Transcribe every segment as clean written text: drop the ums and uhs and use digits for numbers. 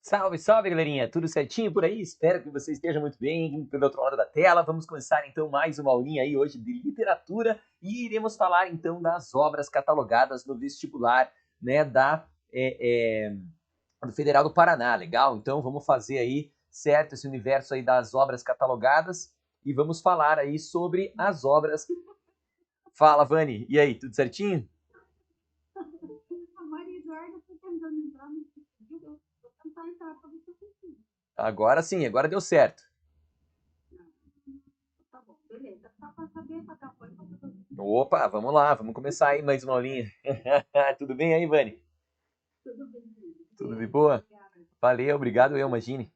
Salve, salve, galerinha! Tudo certinho por aí? Espero que você esteja muito bem pelo outro lado da tela. Vamos começar então mais uma aulinha aí hoje de literatura e iremos falar então das obras catalogadas no vestibular, né, do Federal do Paraná, legal? Então vamos fazer aí, certo, esse universo aí das obras catalogadas e vamos falar aí sobre as obras. Fala, Vani, e aí, tudo certinho? A Maria Eduarda está tentando entrar no vídeo, vou tentar entrar para ver se eu consigo. Agora sim, agora deu certo. Tá bom, beleza. Só para saber, para cá foi, para eu Opa, vamos lá, vamos começar aí mais uma aulinha. Tudo bem aí, Vani? tudo bem, tudo Tudo de bem. boa? Obrigada. Valeu, obrigado eu, imagine.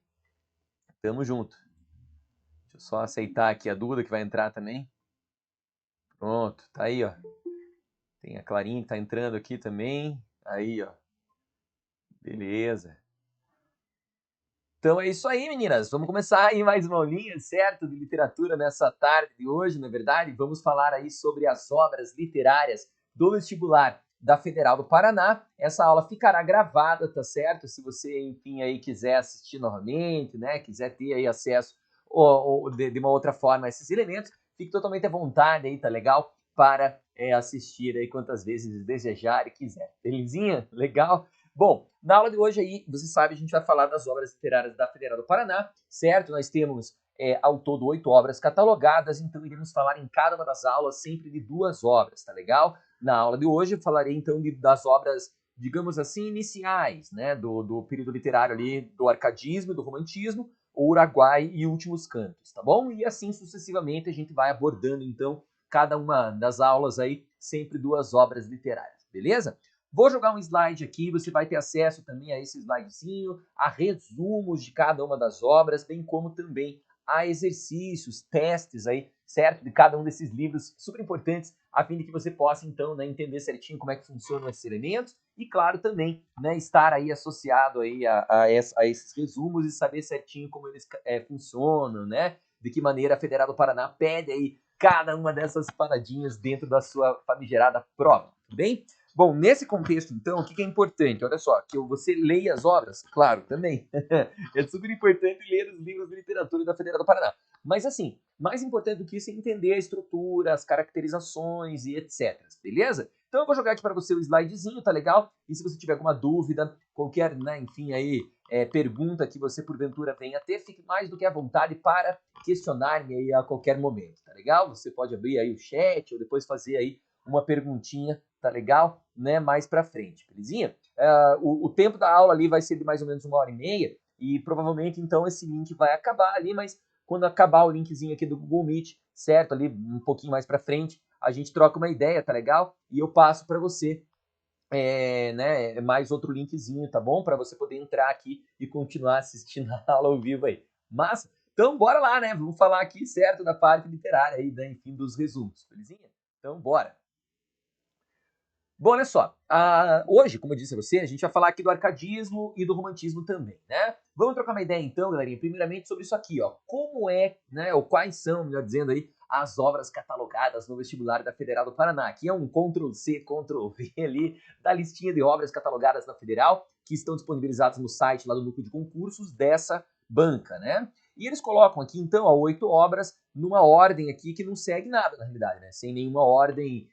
Tamo junto. Deixa eu só aceitar aqui a Duda que vai entrar também. Pronto, tá aí, ó. Tem a Clarinha que tá entrando aqui também. Aí, ó. Beleza. Então é isso aí, meninas. Vamos começar aí mais uma aulinha, certo? De literatura nessa tarde de hoje, na verdade. Vamos falar aí sobre as obras literárias do vestibular da Federal do Paraná. Essa aula ficará gravada, tá certo? Se você, enfim, aí quiser assistir novamente, né? Quiser ter aí acesso ou de uma outra forma a esses elementos, fique totalmente à vontade aí, tá legal? Para assistir aí quantas vezes desejar e quiser. Belezinha? Legal? Bom, na aula de hoje aí, você sabe, a gente vai falar das obras literárias da Federal do Paraná, certo? Nós temos ao todo 8 obras catalogadas, então iremos falar em cada uma das aulas sempre de 2 obras, tá legal? Na aula de hoje eu falarei então das obras, digamos assim, iniciais, né, do período literário ali, do arcadismo, do romantismo, o Uruguai e Últimos Cantos, tá bom? E assim sucessivamente a gente vai abordando então cada uma das aulas aí, sempre 2 obras literárias, beleza? Vou jogar um slide aqui, você vai ter acesso também a esse slidezinho, a resumos de cada uma das obras, bem como também a exercícios, testes aí, certo? De cada um desses livros super importantes, a fim de que você possa, então, né, entender certinho como é que funcionam esses elementos e, claro, também, né, estar aí associado aí a esses resumos e saber certinho como eles funcionam, né? De que maneira a Federal do Paraná pede aí cada uma dessas paradinhas dentro da sua famigerada prova, tudo bem? Bom, nesse contexto, então, o que é importante? Olha só, que você leia as obras, claro, também. É super importante ler os livros de literatura da Federal do Paraná. Mas, assim, mais importante do que isso é entender a estrutura, as caracterizações e etc. Beleza? Então, eu vou jogar aqui para você o slidezinho, tá legal? E se você tiver alguma dúvida, qualquer, né, enfim, aí, pergunta que você porventura venha a ter, fique mais do que à vontade para questionar-me aí a qualquer momento, tá legal? Você pode abrir aí o chat ou depois fazer aí uma perguntinha, tá legal? Né, mais pra frente, belezinha? O tempo da aula ali vai ser de mais ou menos 1h30 e provavelmente então esse link vai acabar ali, mas quando acabar o linkzinho aqui do Google Meet, certo? Ali um pouquinho mais pra frente, a gente troca uma ideia, tá legal? E eu passo para você né, mais outro linkzinho, tá bom? Para você poder entrar aqui e continuar assistindo a aula ao vivo aí. Mas, então bora lá, né? Vamos falar aqui, certo, da parte literária aí, né, enfim, dos resumos, belezinha? Então bora! Bom, olha só, hoje, como eu disse a você, a gente vai falar aqui do arcadismo e do romantismo também, né? Vamos trocar uma ideia então, galerinha, primeiramente sobre isso aqui, ó. Como é, né, ou quais são, melhor dizendo aí, as obras catalogadas no vestibular da Federal do Paraná. Aqui é um Ctrl+C, Ctrl+V ali da listinha de obras catalogadas na Federal, que estão disponibilizadas no site lá do núcleo de concursos dessa banca, né? E eles colocam aqui, então, 8 obras numa ordem aqui que não segue nada, na realidade, né? Sem nenhuma ordem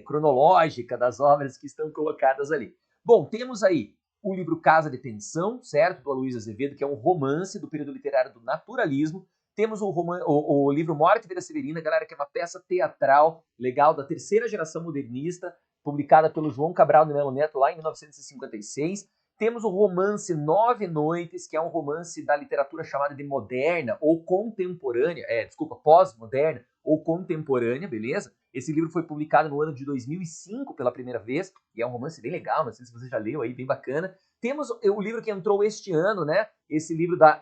cronológica das obras que estão colocadas ali. Bom, temos aí o livro Casa de Pensão, certo? Do Aloysio Azevedo, que é um romance do período literário do naturalismo. Temos o livro Morte e Vida Severina, galera, que é uma peça teatral legal da terceira geração modernista, publicada pelo João Cabral de Melo Neto lá em 1956. Temos o romance Nove Noites, que é um romance da literatura chamada de moderna ou contemporânea, pós-moderna ou contemporânea, beleza? Esse livro foi publicado no ano de 2005 pela primeira vez, e é um romance bem legal, não sei se você já leu aí, bem bacana. Temos o livro que entrou este ano, né? Esse livro da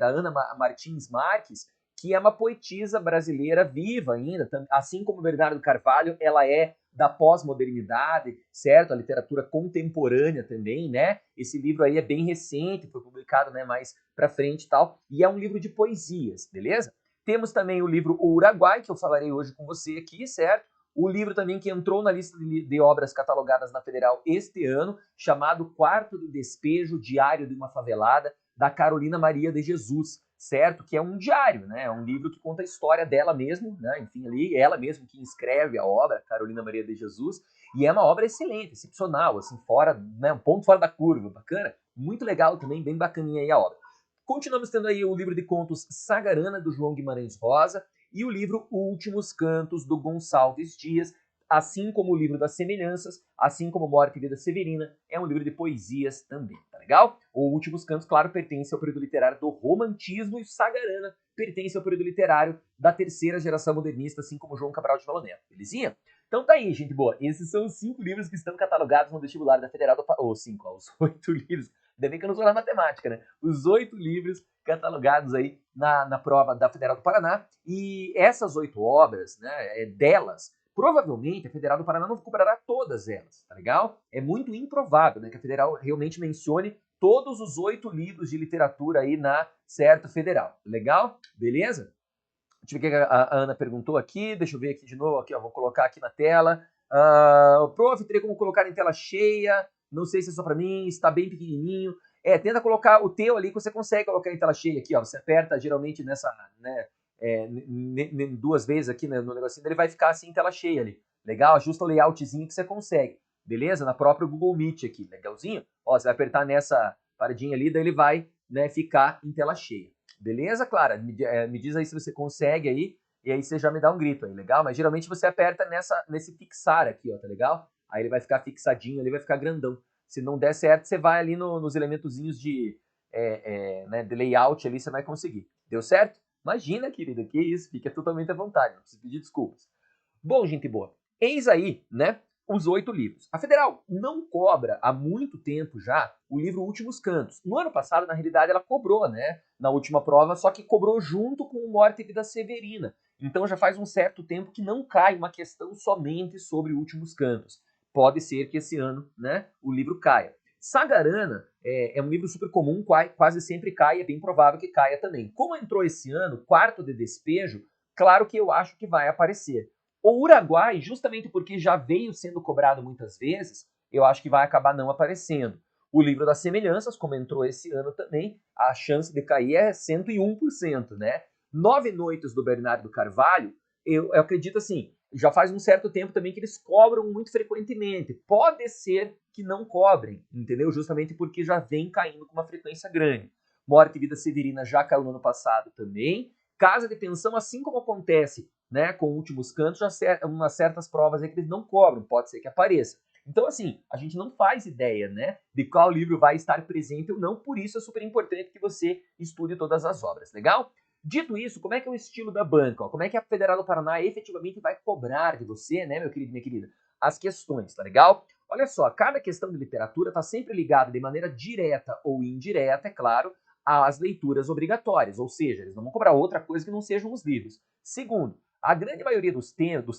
Ana Martins Marques, que é uma poetisa brasileira viva ainda, assim como Bernardo Carvalho, ela é da pós-modernidade, certo? A literatura contemporânea também, né? Esse livro aí é bem recente, foi publicado, né, mais pra frente e tal, e é um livro de poesias, beleza? Temos também o livro O Uruguai, que eu falarei hoje com você aqui, certo? O livro também que entrou na lista de obras catalogadas na Federal este ano, chamado Quarto de Despejo, Diário de uma Favelada, da Carolina Maria de Jesus, certo? Que é um diário, né? É um livro que conta a história dela mesmo, né? Enfim, ali, ela mesma que escreve a obra, Carolina Maria de Jesus, e é uma obra excelente, excepcional, assim, fora, né? Um ponto fora da curva, bacana, muito legal também, bem bacaninha aí a obra. Continuamos tendo aí o livro de contos Sagarana, do João Guimarães Rosa, e o livro Últimos Cantos, do Gonçalves Dias, assim como o livro das Semelhanças, assim como Morte e Vida Severina, é um livro de poesias também, tá legal? O Últimos Cantos, claro, pertence ao período literário do Romantismo, e o Sagarana pertence ao período literário da terceira geração modernista, assim como João Cabral de Melo Neto, belezinha? Então tá aí, gente boa. Esses são os 5 livros que estão catalogados no vestibular da Federal do Paraná. Ou 5, os 8 livros. Ainda bem que eu não sou na matemática, né? Os 8 livros catalogados aí na prova da Federal do Paraná. E essas 8 obras, né, delas, provavelmente a Federal do Paraná não cobrará todas elas, tá legal? É muito improvável, né, que a Federal realmente mencione todos os 8 livros de literatura aí na certa Federal. Legal? Beleza? Deixa eu ver o que a Ana perguntou aqui. Deixa eu ver aqui de novo. Aqui, ó, vou colocar aqui na tela. Prof, teria como colocar em tela cheia? Não sei se é só para mim. Está bem pequenininho. Tenta colocar o teu ali que você consegue colocar em tela cheia aqui, ó. Você aperta geralmente nessa, né, duas vezes aqui, né, no negocinho, ele vai ficar assim em tela cheia ali. Legal? Ajusta o layoutzinho que você consegue. Beleza? Na própria Google Meet aqui. Legalzinho? Ó, você vai apertar nessa paradinha ali, daí ele vai, né, ficar em tela cheia. Beleza, Clara? Me diz aí se você consegue aí, e aí você já me dá um grito aí, legal? Mas geralmente você aperta nesse fixar aqui, ó, tá legal? Aí ele vai ficar fixadinho, ele vai ficar grandão. Se não der certo, você vai ali nos elementozinhos né, de layout ali, você vai conseguir. Deu certo? Imagina, querida, que isso, fica totalmente à vontade, não precisa pedir desculpas. Bom, gente boa, eis aí, né, os 8 livros. A Federal não cobra há muito tempo já o livro Últimos Cantos. No ano passado, na realidade, ela cobrou, né, na última prova, só que cobrou junto com Morte e Vida Severina. Então já faz um certo tempo que não cai uma questão somente sobre Últimos Cantos. Pode ser que esse ano, né, o livro caia. Sagarana é um livro super comum, quase sempre cai, é bem provável que caia também. Como entrou esse ano, Quarto de Despejo, claro que eu acho que vai aparecer. O Uruguai, justamente porque já veio sendo cobrado muitas vezes, eu acho que vai acabar não aparecendo. O livro das semelhanças, como entrou esse ano também, a chance de cair é 101%, né? 9 Noites, do Bernardo Carvalho, eu acredito assim, já faz um certo tempo também que eles cobram muito frequentemente. Pode ser que não cobrem, entendeu? Justamente porque já vem caindo com uma frequência grande. Morte e Vida Severina já caiu no ano passado também. Casa de Pensão, assim como acontece, né, com Últimos Cantos, já umas certas provas aí que eles não cobram, pode ser que apareça. Então, assim, a gente não faz ideia, né, de qual livro vai estar presente ou não, por isso é super importante que você estude todas as obras, legal? Dito isso, como é que é o estilo da banca? Ó? Como é que a Federal do Paraná efetivamente vai cobrar de você, né, meu querido e minha querida, as questões, tá legal? Olha só, cada questão de literatura está sempre ligada de maneira direta ou indireta, é claro, às leituras obrigatórias, ou seja, eles não vão cobrar outra coisa que não sejam os livros. Segundo, a grande maioria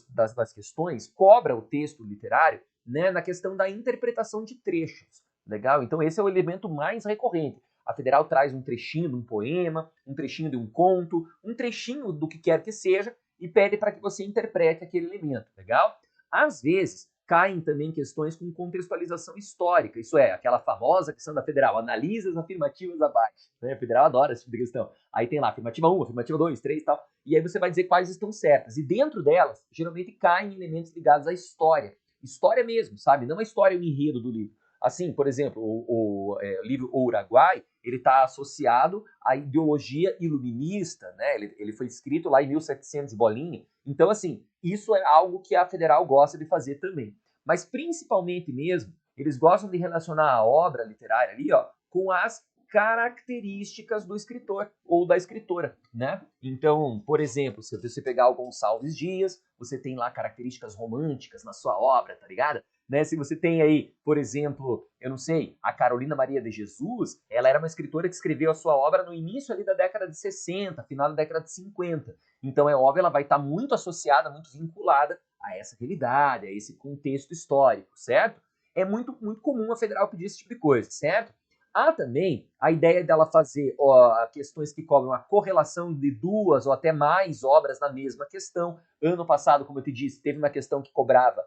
das questões cobra o texto literário, né, na questão da interpretação de trechos. Legal? Então esse é o elemento mais recorrente. A Federal traz um trechinho de um poema, um trechinho de um conto, um trechinho do que quer que seja e pede para que você interprete aquele elemento. Legal? Às vezes, caem também questões com contextualização histórica, isso é, aquela famosa questão da Federal, analisa as afirmativas abaixo. Né? A Federal adora esse tipo de questão. Aí tem lá afirmativa 1, afirmativa 2, 3 e tal, e aí você vai dizer quais estão certas. E dentro delas, geralmente caem elementos ligados à história. História mesmo, sabe? Não a história, o enredo do livro. Assim, por exemplo, o livro O Uruguai, ele está associado à ideologia iluminista, né? Ele foi escrito lá em 1700 bolinha. Então, assim, isso é algo que a Federal gosta de fazer também. Mas, principalmente mesmo, eles gostam de relacionar a obra literária ali, ó, com as características do escritor ou da escritora, né? Então, por exemplo, se você pegar o Gonçalves Dias, você tem lá características românticas na sua obra, tá ligado? Né? Se você tem aí, por exemplo, eu não sei, a Carolina Maria de Jesus, ela era uma escritora que escreveu a sua obra no início ali da década de 60, final da década de 50. Então, é óbvio, ela vai estar muito associada, muito vinculada a essa realidade, a esse contexto histórico, certo? É muito comum a Federal pedir esse tipo de coisa, certo? Há também a ideia dela fazer ó, questões que cobram a correlação de duas ou até mais obras na mesma questão. Ano passado, como eu te disse, teve uma questão que cobrava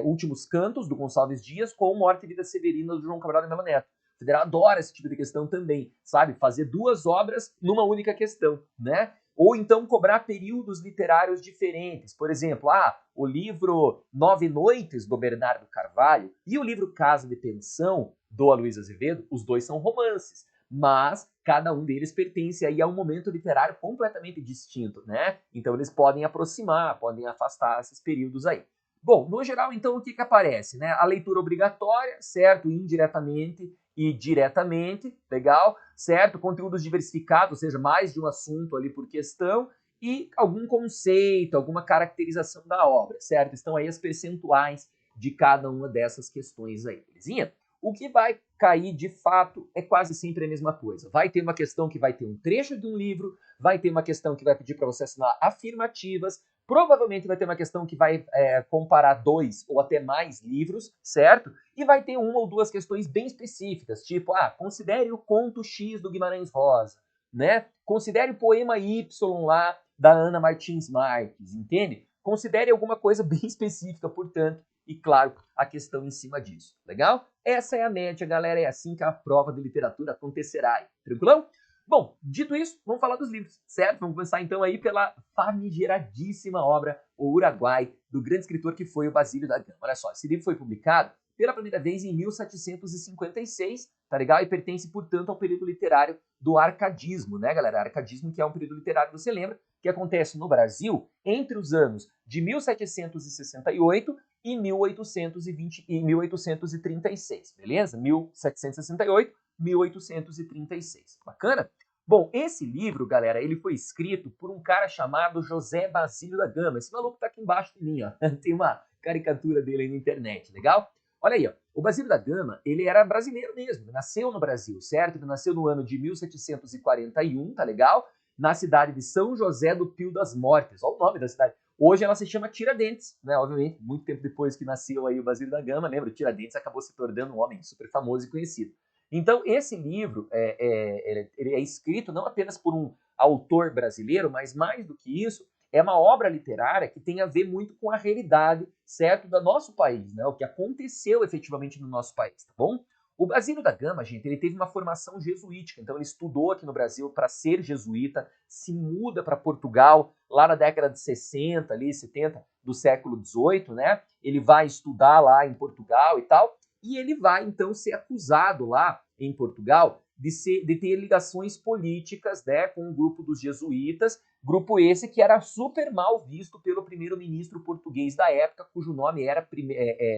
Últimos Cantos, do Gonçalves Dias, com Morte e Vida Severina, do João Cabral de Melo Neto. O Federal adora esse tipo de questão também, sabe? Fazer duas obras numa única questão, né? Ou então cobrar períodos literários diferentes. Por exemplo, o livro Nove Noites, do Bernardo Carvalho, e o livro Casa de Pensão, do Aloysio Azevedo, os dois são romances, mas cada um deles pertence aí a um momento literário completamente distinto, né? Então eles podem aproximar, podem afastar esses períodos aí. Bom, no geral, então, o que aparece, né? A leitura obrigatória, certo? Indiretamente e diretamente, legal? Certo? Conteúdos diversificados, ou seja, mais de um assunto ali por questão, e algum conceito, alguma caracterização da obra, certo? Estão aí as percentuais de cada uma dessas questões aí, belezinha? O que vai cair de fato é quase sempre a mesma coisa. Vai ter uma questão que vai ter um trecho de um livro, vai ter uma questão que vai pedir para você assinar afirmativas, provavelmente vai ter uma questão que vai comparar dois ou até mais livros, certo? E vai ter uma ou duas questões bem específicas, tipo, considere o conto X do Guimarães Rosa, né? Considere o poema Y lá da Ana Martins Marques, entende? Considere alguma coisa bem específica, portanto, e, claro, a questão em cima disso. Legal? Essa é a média, galera. É assim que a prova de literatura acontecerá. Tranquilão? Bom, dito isso, vamos falar dos livros, certo? Vamos começar então aí pela famigeradíssima obra O Uruguai, do grande escritor que foi o Basílio da Gama. Olha só, esse livro foi publicado pela primeira vez em 1756, tá legal? E pertence, portanto, ao período literário do arcadismo, né, galera? Arcadismo, que é um período literário, você lembra, que acontece no Brasil entre os anos de 1768 e 1820 e 1836, beleza? 1768, 1836. Bacana? Bom, esse livro, galera, ele foi escrito por um cara chamado José Basílio da Gama. Esse maluco tá aqui embaixo de mim, ó. Tem uma caricatura dele aí na internet, legal? Olha aí, ó. O Basílio da Gama, ele era brasileiro mesmo, ele nasceu no Brasil, certo? Ele nasceu no ano de 1741, tá legal? Na cidade de São José do Pio das Mortes. Olha o nome da cidade. Hoje ela se chama Tiradentes, né? Obviamente, muito tempo depois que nasceu aí o Basílio da Gama, lembra? O Tiradentes acabou se tornando um homem super famoso e conhecido. Então, esse livro ele é escrito não apenas por um autor brasileiro, mas mais do que isso, é uma obra literária que tem a ver muito com a realidade, certo, do nosso país, né? O que aconteceu efetivamente no nosso país, tá bom? O Basílio da Gama, gente, ele teve uma formação jesuítica, então ele estudou aqui no Brasil para ser jesuíta, se muda para Portugal lá na década de 60, ali, 70 do século XVIII, né? Ele vai estudar lá em Portugal e tal, e ele vai então ser acusado lá em Portugal de ter ligações políticas, né, com o grupo dos jesuítas, grupo esse que era super mal visto pelo primeiro-ministro português da época, cujo nome era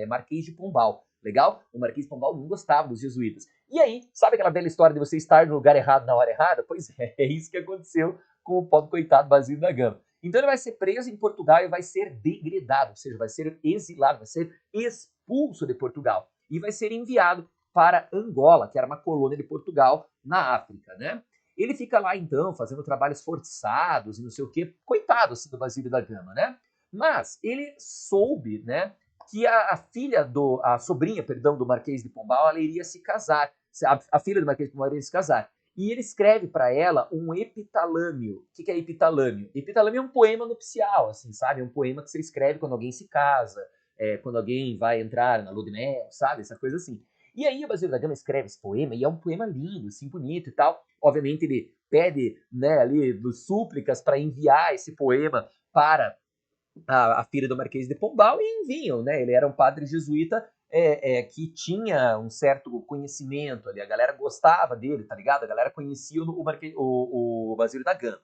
Marquês de Pombal. Legal? O Marquês de Pombal não gostava dos jesuítas. E aí, sabe aquela velha história de você estar no lugar errado na hora errada? Pois é isso que aconteceu com o pobre coitado Basílio da Gama. Então ele vai ser preso em Portugal e vai ser degredado, ou seja, vai ser exilado, vai ser expulso de Portugal e vai ser enviado para Angola, que era uma colônia de Portugal na África, né? Ele fica lá então fazendo trabalhos forçados e não sei o quê, coitado assim do Basílio da Gama, né? Mas ele soube, né, que a sobrinha, perdão, do Marquês de Pombal, ela iria se casar. A filha do Marquês de Pombal iria se casar. E ele escreve para ela um epitalâmio. O que é epitalâmio? Epitalâmio é um poema nupcial, assim, sabe? É um poema que você escreve quando alguém se casa, quando alguém vai entrar na lua de mel, sabe? Essa coisa assim. E aí o Basílio da Gama escreve esse poema, e é um poema lindo, assim, bonito e tal. Obviamente ele pede, né, ali, súplicas para enviar esse poema para a filha do Marquês de Pombal e enviam, né? Ele era um padre jesuíta que tinha um certo conhecimento ali, a galera gostava dele, tá ligado? A galera conhecia o Basílio da Gama.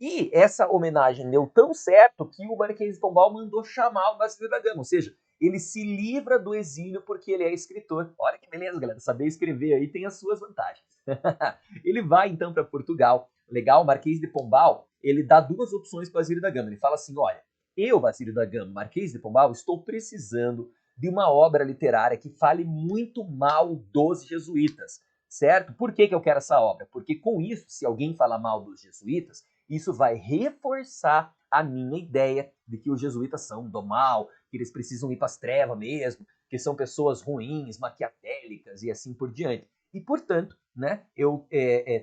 E essa homenagem deu tão certo que o Marquês de Pombal mandou chamar o Basílio da Gama, ou seja, ele se livra do exílio porque ele é escritor. Olha que beleza, galera, saber escrever aí tem as suas vantagens. Ele vai então para Portugal, legal, o Marquês de Pombal, ele dá duas opções para o Basílio da Gama, ele fala assim, olha, eu, Basílio da Gama, Marquês de Pombal, estou precisando de uma obra literária que fale muito mal dos jesuítas, certo? Por que eu quero essa obra? Porque com isso, se alguém falar mal dos jesuítas, isso vai reforçar a minha ideia de que os jesuítas são do mal, que eles precisam ir para as trevas mesmo, que são pessoas ruins, maquiavélicas e assim por diante. e, portanto, né, eu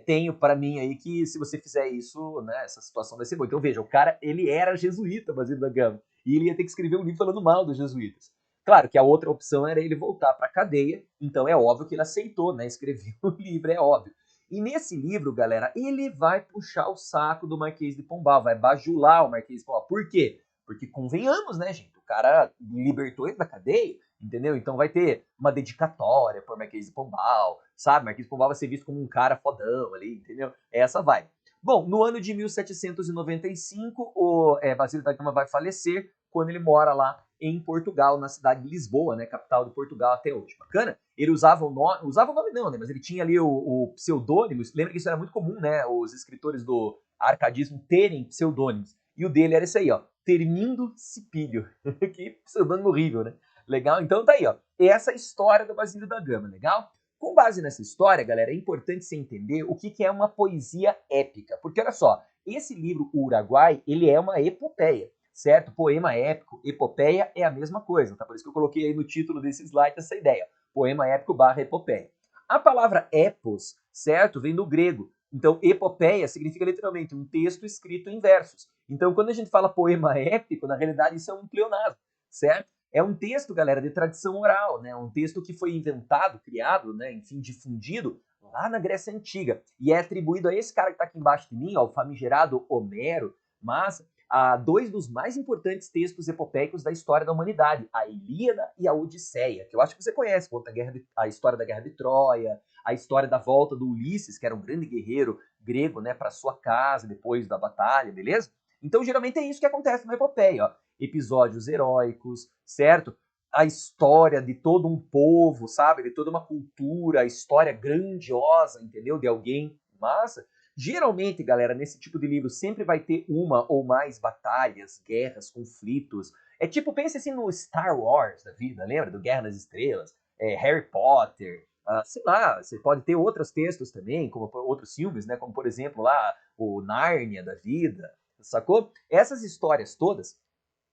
tenho para mim aí que se você fizer isso, né, essa situação vai ser boa. Então veja, o cara, ele era jesuíta, Basílio da Gama, e ele ia ter que escrever um livro falando mal dos jesuítas. Claro que a outra opção era ele voltar para a cadeia, então é óbvio que ele aceitou, né, escrever o livro, é óbvio. E nesse livro, galera, ele vai puxar o saco do Marquês de Pombal, vai bajular o Marquês de Pombal. Por quê? Porque convenhamos, né, gente? O cara libertou ele da cadeia, entendeu? Então vai ter uma dedicatória por Marquês de Pombal, sabe? Marquês de Pombal vai ser visto como um cara fodão ali, entendeu? Essa vai. Bom, no ano de 1795, o Basílio da Gama vai falecer quando ele mora lá em Portugal, na cidade de Lisboa, né, capital de Portugal até hoje. Bacana? Ele usava o nome não, né, mas ele tinha ali o pseudônimo. Lembra que isso era muito comum, né, os escritores do arcadismo terem pseudônimos. E o dele era esse aí, ó, Termindo Cipílio. Que pseudônimo horrível, né? Legal? Então tá aí, ó. Essa é a história do Basílio da Gama, legal? Com base nessa história, galera, é importante você entender o que é uma poesia épica. Porque, olha só, esse livro, O Uruguai, ele é uma epopeia, certo? Poema épico, epopeia é a mesma coisa, tá? Por isso que eu coloquei aí no título desse slide essa ideia. Poema épico barra epopeia. A palavra epos, certo? Vem do grego. Então, epopeia significa literalmente um texto escrito em versos. Então, quando a gente fala poema épico, na realidade isso é um pleonasmo, certo? É um texto, galera, de tradição oral, né? Um texto que foi inventado, criado, né? Enfim, difundido lá na Grécia Antiga. E é atribuído a esse cara que está aqui embaixo de mim, ao famigerado Homero, mas a dois dos mais importantes textos epopeicos da história da humanidade, a Ilíada e a Odisseia, que eu acho que você conhece, conta a história da Guerra de Troia, a história da volta do Ulisses, que era um grande guerreiro grego, né, para sua casa depois da batalha, beleza? Então, geralmente é isso que acontece na epopeia, ó. Episódios heróicos, certo? A história de todo um povo, sabe? De toda uma cultura, a história grandiosa, entendeu? De alguém massa. Geralmente, galera, nesse tipo de livro sempre vai ter uma ou mais batalhas, guerras, conflitos. É tipo, pense assim no Star Wars da vida, lembra? Do Guerra nas Estrelas, Harry Potter, sei lá, você pode ter outros textos também, como outros filmes, né? Como, por exemplo, lá o Nárnia da vida, sacou? Essas histórias todas,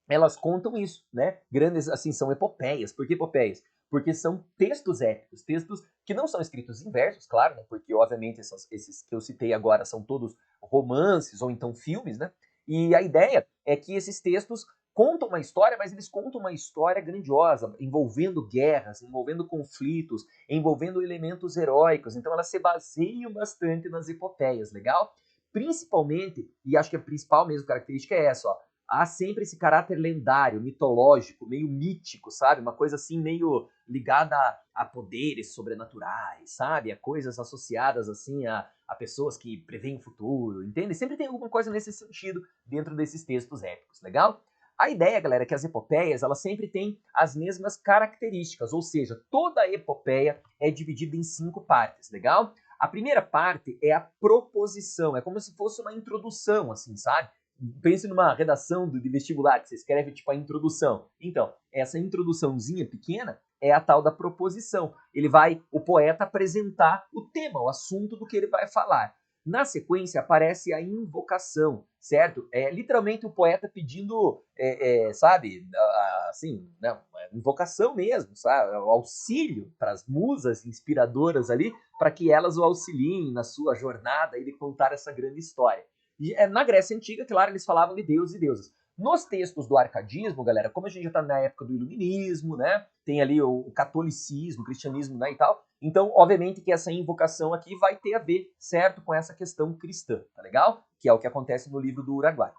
elas contam isso, né? Grandes, assim, são epopeias. Por que epopeias? Porque são textos épicos, textos que não são escritos em versos, claro, né? Porque, obviamente, esses que eu citei agora são todos romances ou então filmes, né? E a ideia é que esses textos contam uma história, mas eles contam uma história grandiosa, envolvendo guerras, envolvendo conflitos, envolvendo elementos heróicos. Então, elas se baseiam bastante nas epopeias, legal? Principalmente, e acho que a principal mesmo característica é essa, ó, há sempre esse caráter lendário, mitológico, meio mítico, sabe? Uma coisa assim meio ligada a poderes sobrenaturais, sabe? A coisas associadas assim a pessoas que preveem o futuro, entende? Sempre tem alguma coisa nesse sentido dentro desses textos épicos, legal? A ideia, galera, é que as epopeias, elas sempre têm as mesmas características, ou seja, toda a epopeia é dividida em 5 partes, legal? A primeira parte é a proposição, é como se fosse uma introdução, assim, sabe? Pense numa redação de vestibular, que você escreve tipo a introdução. Então, essa introduçãozinha pequena é a tal da proposição. O poeta apresentar o tema, o assunto do que ele vai falar. Na sequência aparece a invocação, certo? É literalmente o poeta pedindo, sabe, assim, não, invocação mesmo, sabe? O auxílio para as musas inspiradoras ali, para que elas o auxiliem na sua jornada e de contar essa grande história. E na Grécia Antiga, claro, eles falavam de deuses e deusas. Nos textos do arcadismo, galera, como a gente já está na época do iluminismo, né? Tem ali o catolicismo, o cristianismo, né, e tal. Então, obviamente que essa invocação aqui vai ter a ver, certo, com essa questão cristã, tá legal? Que é o que acontece no livro do Uruguai.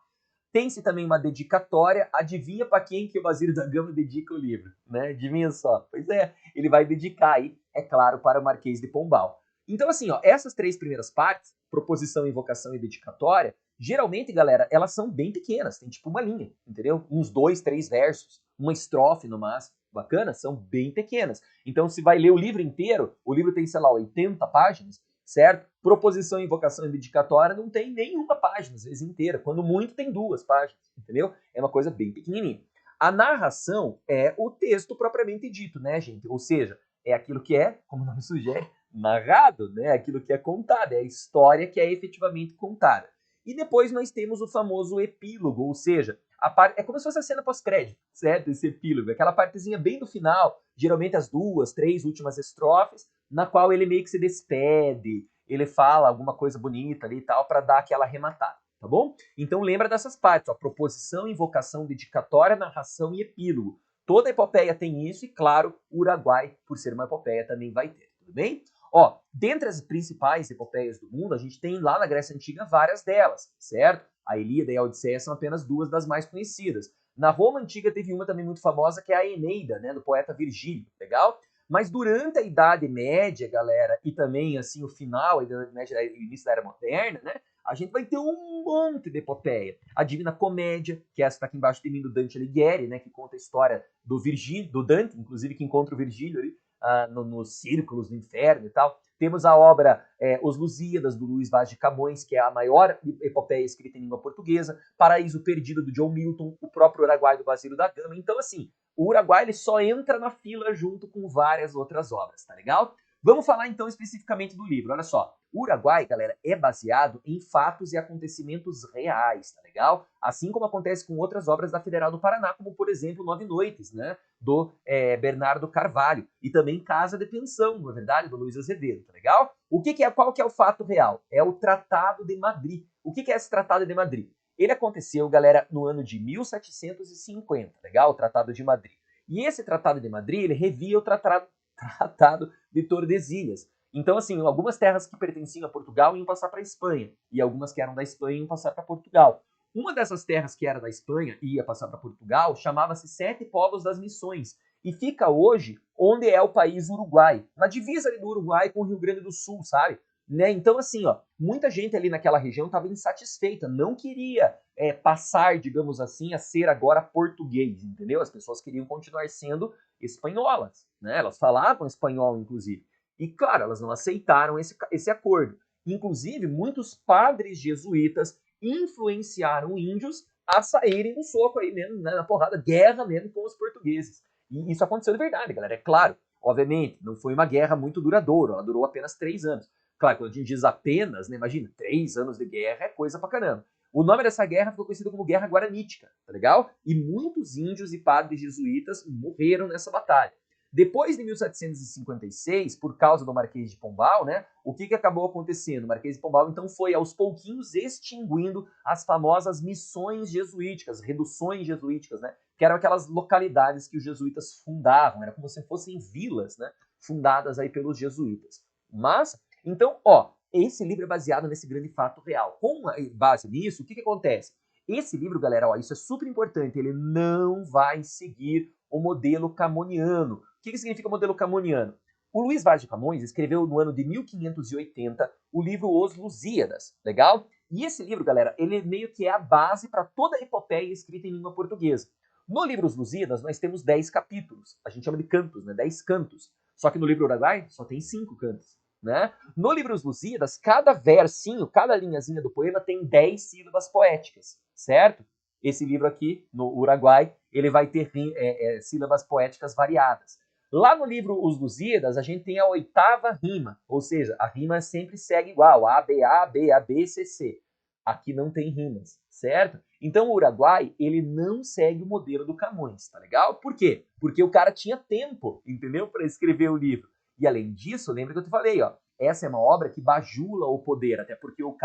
Tem-se também uma dedicatória. Adivinha para quem que o Basílio da Gama dedica o livro, né? Adivinha só. Pois é, ele vai dedicar aí, é claro, para o Marquês de Pombal. Então, assim, ó, essas 3 primeiras partes, proposição, invocação e dedicatória, geralmente, galera, elas são bem pequenas, tem tipo uma linha, entendeu? Uns 2, 3 versos, uma estrofe no máximo. Bacana? São bem pequenas. Então, se vai ler o livro inteiro, o livro tem, sei lá, 80 páginas, certo? Proposição, invocação e dedicatória não tem nenhuma página, às vezes inteira. Quando muito, tem 2 páginas, entendeu? É uma coisa bem pequenininha. A narração é o texto propriamente dito, né, gente? Ou seja, é aquilo que é, como o nome sugere, narrado, né? Aquilo que é contado, é a história que é efetivamente contada. E depois nós temos o famoso epílogo, ou seja, é como se fosse a cena pós-crédito, certo? Esse epílogo, aquela partezinha bem do final, geralmente as 2, 3 últimas estrofes, na qual ele meio que se despede, ele fala alguma coisa bonita ali e tal, para dar aquela arrematada, tá bom? Então lembra dessas partes, ó, proposição, invocação, dedicatória, narração e epílogo. Toda epopeia tem isso e, claro, o Uruguai, por ser uma epopeia, também vai ter, tudo bem? Ó, dentre as principais epopeias do mundo, a gente tem lá na Grécia Antiga várias delas, certo? A Ilíada e a Odisseia são apenas duas das mais conhecidas. Na Roma Antiga teve uma também muito famosa, que é a Eneida, né, do poeta Virgílio, legal? Mas durante a Idade Média, galera, e também assim o final, a Idade Média e o início da Era Moderna, né, a gente vai ter um monte de epopeia. A Divina Comédia, que essa está aqui embaixo de mim, do Dante Alighieri, né, que conta a história do Virgílio, do Dante, inclusive, que encontra o Virgílio ali, nos círculos do inferno e tal. Temos a obra Os Lusíadas, do Luís Vaz de Camões, que é a maior epopeia escrita em língua portuguesa. Paraíso Perdido, do John Milton. O próprio Uruguai, do Basílio da Gama. Então, assim, o Uruguai ele só entra na fila junto com várias outras obras, tá legal? Vamos falar então especificamente do livro. Olha só, o Uruguai, galera, é baseado em fatos e acontecimentos reais, tá legal? Assim como acontece com outras obras da Federal do Paraná, como por exemplo Nove Noites, né, do Bernardo Carvalho, e também Casa de Pensão, na verdade, do Luiz Azevedo, tá legal? Qual que é o fato real? É o Tratado de Madrid. O que é esse Tratado de Madrid? Ele aconteceu, galera, no ano de 1750, legal? O Tratado de Madrid. E esse Tratado de Madrid, ele revia o Tratado de Tordesilhas. Então, assim, algumas terras que pertenciam a Portugal iam passar para a Espanha, e algumas que eram da Espanha iam passar para Portugal. Uma dessas terras que era da Espanha e ia passar para Portugal chamava-se Sete Povos das Missões, e fica hoje onde é o país Uruguai, na divisa ali do Uruguai com o Rio Grande do Sul, sabe? Né? Então, assim, ó, muita gente ali naquela região estava insatisfeita, não queria passar, digamos assim, a ser agora português, entendeu? As pessoas queriam continuar sendo espanholas, né? Elas falavam espanhol, inclusive. E, claro, elas não aceitaram esse acordo. Inclusive, muitos padres jesuítas influenciaram índios a saírem no soco aí mesmo, né, na porrada, guerra mesmo com os portugueses. E isso aconteceu de verdade, galera. É claro, obviamente, não foi uma guerra muito duradoura, ela durou apenas 3 anos. Claro, quando a gente diz apenas, né, imagina, 3 anos de guerra é coisa pra caramba. O nome dessa guerra ficou conhecido como Guerra Guaranítica, tá legal? E muitos índios e padres jesuítas morreram nessa batalha. Depois de 1756, por causa do Marquês de Pombal, né, o que acabou acontecendo? O Marquês de Pombal, então, foi aos pouquinhos extinguindo as famosas missões jesuíticas, reduções jesuíticas, né, que eram aquelas localidades que os jesuítas fundavam, era como se fossem vilas, né, fundadas aí pelos jesuítas. Mas, então, ó, esse livro é baseado nesse grande fato real. Com base nisso, o que acontece? Esse livro, galera, ó, isso é super importante, ele não vai seguir o modelo camoniano. O que significa modelo camoniano? O Luís Vaz de Camões escreveu no ano de 1580 o livro Os Lusíadas, legal? E esse livro, galera, ele meio que é a base para toda a epopeia escrita em língua portuguesa. No livro Os Lusíadas, nós temos 10 capítulos. A gente chama de cantos, né? 10 cantos. Só que no livro Uruguai só tem 5 cantos. Né? No livro Os Lusíadas, cada versinho, cada linhazinha do poema tem 10 sílabas poéticas, certo? Esse livro aqui, no Uruguai, ele vai ter sílabas poéticas variadas. Lá no livro Os Lusíadas, a gente tem a 8ª rima, ou seja, a rima sempre segue igual, A, B, A, B, A, B, C, C. Aqui não tem rimas, certo? Então o Uruguai, ele não segue o modelo do Camões, tá legal? Por quê? Porque o cara tinha tempo, entendeu? Para escrever o livro. E além disso, lembra que eu te falei, ó, essa é uma obra que bajula o poder, até porque o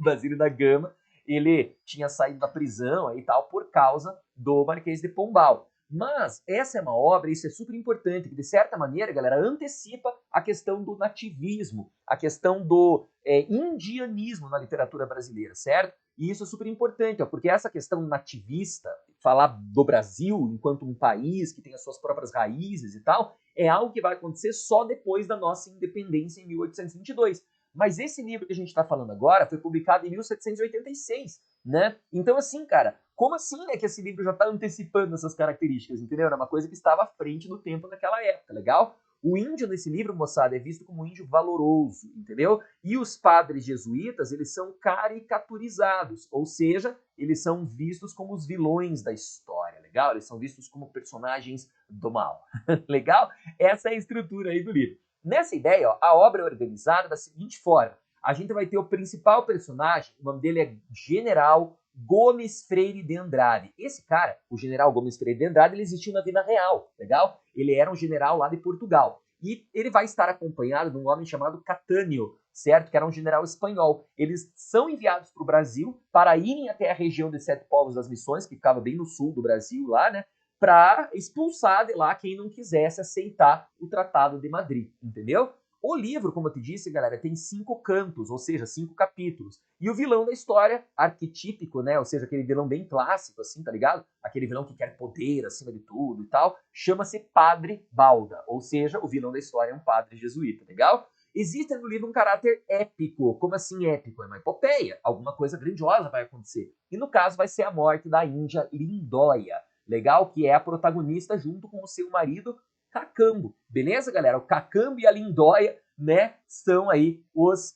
Basílio da Gama, ele tinha saído da prisão e tal por causa do Marquês de Pombal. Mas essa é uma obra, isso é super importante, que de certa maneira, galera, antecipa a questão do nativismo, a questão do indianismo na literatura brasileira, certo? E isso é super importante, ó, porque essa questão nativista, falar do Brasil enquanto um país que tem as suas próprias raízes e tal, é algo que vai acontecer só depois da nossa independência em 1822. Mas esse livro que a gente está falando agora foi publicado em 1786, né? Então, assim, cara, como assim é que esse livro já está antecipando essas características, entendeu? Era uma coisa que estava à frente do tempo naquela época, legal? O índio nesse livro, moçada, é visto como um índio valoroso, entendeu? E os padres jesuítas, eles são caricaturizados, ou seja, eles são vistos como os vilões da história, legal? Eles são vistos como personagens do mal, legal? Essa é a estrutura aí do livro. Nessa ideia, ó, a obra é organizada da seguinte forma. A gente vai ter o principal personagem, o nome dele é General Gomes Freire de Andrade. Esse cara, o General Gomes Freire de Andrade, ele existiu na vida real, legal? Ele era um general lá de Portugal. E ele vai estar acompanhado de um homem chamado Catânio, certo? Que era um general espanhol. Eles são enviados para o Brasil para irem até a região de Sete Povos das Missões, que ficava bem no sul do Brasil lá, né? Para expulsar de lá quem não quisesse aceitar o Tratado de Madrid, entendeu? O livro, como eu te disse, galera, tem 5 cantos, ou seja, 5 capítulos. E o vilão da história, arquetípico, né? Ou seja, aquele vilão bem clássico, assim, tá ligado? Aquele vilão que quer poder acima de tudo e tal, chama-se Padre Balda. Ou seja, o vilão da história é um padre jesuíta, legal? Existe no livro um caráter épico. Como assim épico? É uma epopeia. Alguma coisa grandiosa vai acontecer. E no caso vai ser a morte da índia Lindóia. Legal? Que é a protagonista junto com o seu marido Cacambo. Beleza, galera? O Cacambo e a Lindóia, né, são aí os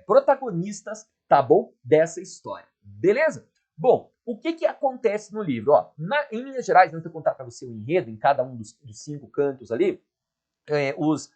protagonistas, tá bom? Dessa história. Beleza? Bom, o que acontece no livro? Ó, em linhas gerais, antes de eu contar para você o enredo, em cada um dos 5 cantos ali, os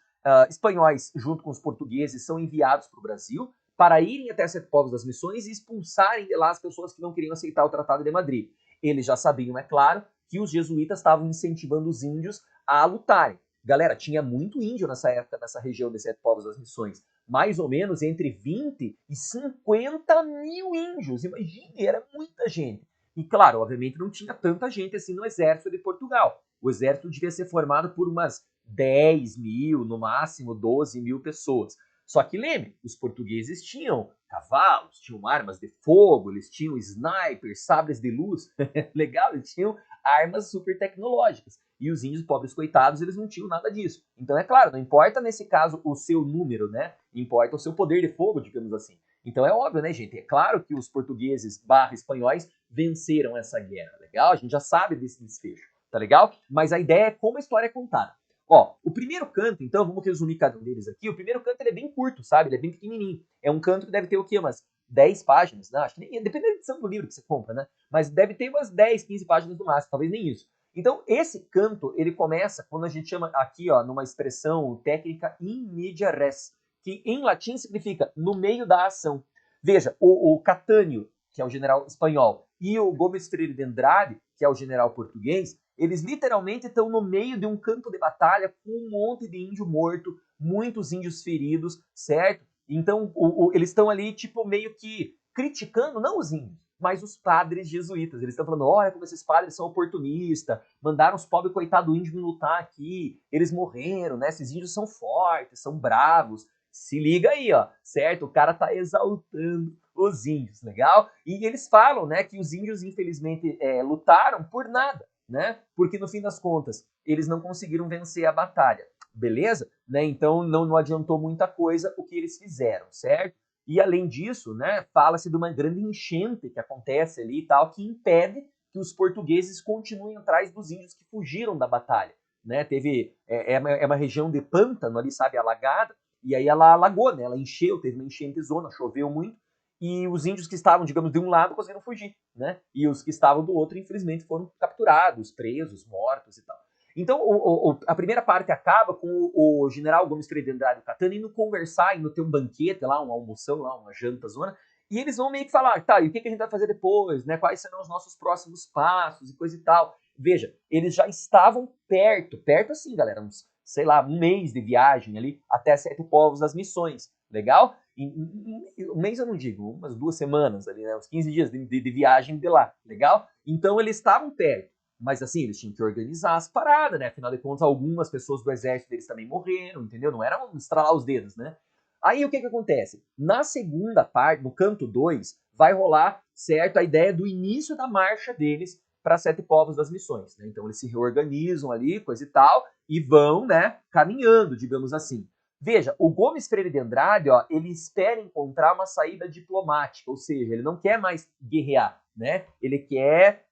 espanhóis, junto com os portugueses, são enviados para o Brasil para irem até Sete Povos das Missões e expulsarem de lá as pessoas que não queriam aceitar o Tratado de Madrid. Eles já sabiam, é claro, que os jesuítas estavam incentivando os índios a lutarem. Galera, tinha muito índio nessa época, nessa região de Sete Povos das Missões. Mais ou menos entre 20 e 50 mil índios. Imagine, era muita gente. E claro, obviamente não tinha tanta gente assim no exército de Portugal. O exército devia ser formado por umas 10 mil, no máximo 12 mil pessoas. Só que lembre, os portugueses tinham cavalos, tinham armas de fogo, eles tinham snipers, sabres de luz, legal, eles tinham armas super tecnológicas. E os índios pobres coitados, eles não tinham nada disso. Então, é claro, não importa nesse caso o seu número, né? Importa o seu poder de fogo, digamos assim. Então é óbvio, né, gente? É claro que os portugueses / espanhóis venceram essa guerra, legal? A gente já sabe desse desfecho, tá legal? Mas a ideia é como a história é contada. Ó, o primeiro canto, então, vamos resumir cada um deles aqui. O primeiro canto ele é bem curto, sabe? Ele é bem pequenininho. É um canto que deve ter o quê? Umas 10 páginas, né? Acho que nem, depende da edição do livro que você compra, né? Mas deve ter umas 10, 15 páginas no máximo, talvez nem isso. Então, esse canto, ele começa quando a gente chama aqui, ó, numa expressão técnica, in media res, que em latim significa no meio da ação. Veja, o Catânio, que é o general espanhol, e o Gomes Freire de Andrade, que é o general português, eles literalmente estão no meio de um campo de batalha com um monte de índio morto, muitos índios feridos, certo? Então, eles estão ali, tipo, meio que criticando, não os índios, mas os padres jesuítas. Eles estão falando, olha como esses padres são oportunistas, mandaram os pobres coitados índios lutar aqui, eles morreram, né? Esses índios são fortes, são bravos. Se liga aí, ó, certo? O cara tá exaltando os índios, legal? E eles falam, né, que os índios, infelizmente, lutaram por nada, né? Porque, no fim das contas, eles não conseguiram vencer a batalha, beleza? Né? Então, não adiantou muita coisa o que eles fizeram, certo? E, além disso, né, fala-se de uma grande enchente que acontece ali e tal, que impede que os portugueses continuem atrás dos índios que fugiram da batalha, né? É uma região de pântano ali, sabe, alagada, e aí ela alagou, né? Ela encheu, teve uma enchente zona, choveu muito, e os índios que estavam, digamos, de um lado conseguiram fugir, né? E os que estavam do outro, infelizmente, foram capturados, presos, mortos e tal. Então, a primeira parte acaba com o general Gomes Freire de Andrade e o Catânio indo conversar, indo ter um banquete lá, uma almoção lá, uma janta zona, e eles vão meio que falar, tá, e o que a gente vai fazer depois, né? Quais serão os nossos próximos passos e coisa e tal. Veja, eles já estavam perto assim, galera, uns, sei lá, um mês de viagem ali até Sete Povos das Missões, legal? Um mês eu não digo, umas 2 semanas ali, né? Uns 15 dias de viagem de lá, legal? Então eles estavam perto, mas assim, eles tinham que organizar as paradas, né? Afinal de contas, algumas pessoas do exército deles também morreram, entendeu? Não era um estralar os dedos, né? Aí o que acontece? Na segunda parte, no canto 2, vai rolar, certo, a ideia do início da marcha deles para Sete Povos das Missões, né? Então eles se reorganizam ali, coisa e tal, e vão, né, caminhando, digamos assim. Veja, o Gomes Freire de Andrade, ó, ele espera encontrar uma saída diplomática, ou seja, ele não quer mais guerrear, né? Ele quer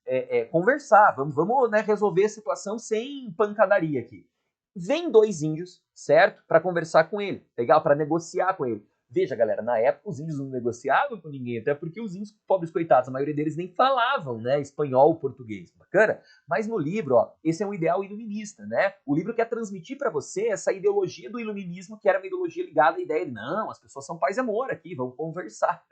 conversar, vamos né, resolver a situação sem pancadaria aqui. Vem 2 índios, certo? Para conversar com ele, legal? Para negociar com ele. Veja, galera, na época os índios não negociavam com ninguém, até porque os índios, pobres coitados, a maioria deles nem falavam, né, espanhol ou português. Bacana? Mas no livro, ó, esse é um ideal iluminista, né? O livro quer transmitir para você essa ideologia do iluminismo, que era uma ideologia ligada à ideia de, não, as pessoas são paz e amor aqui, vamos conversar.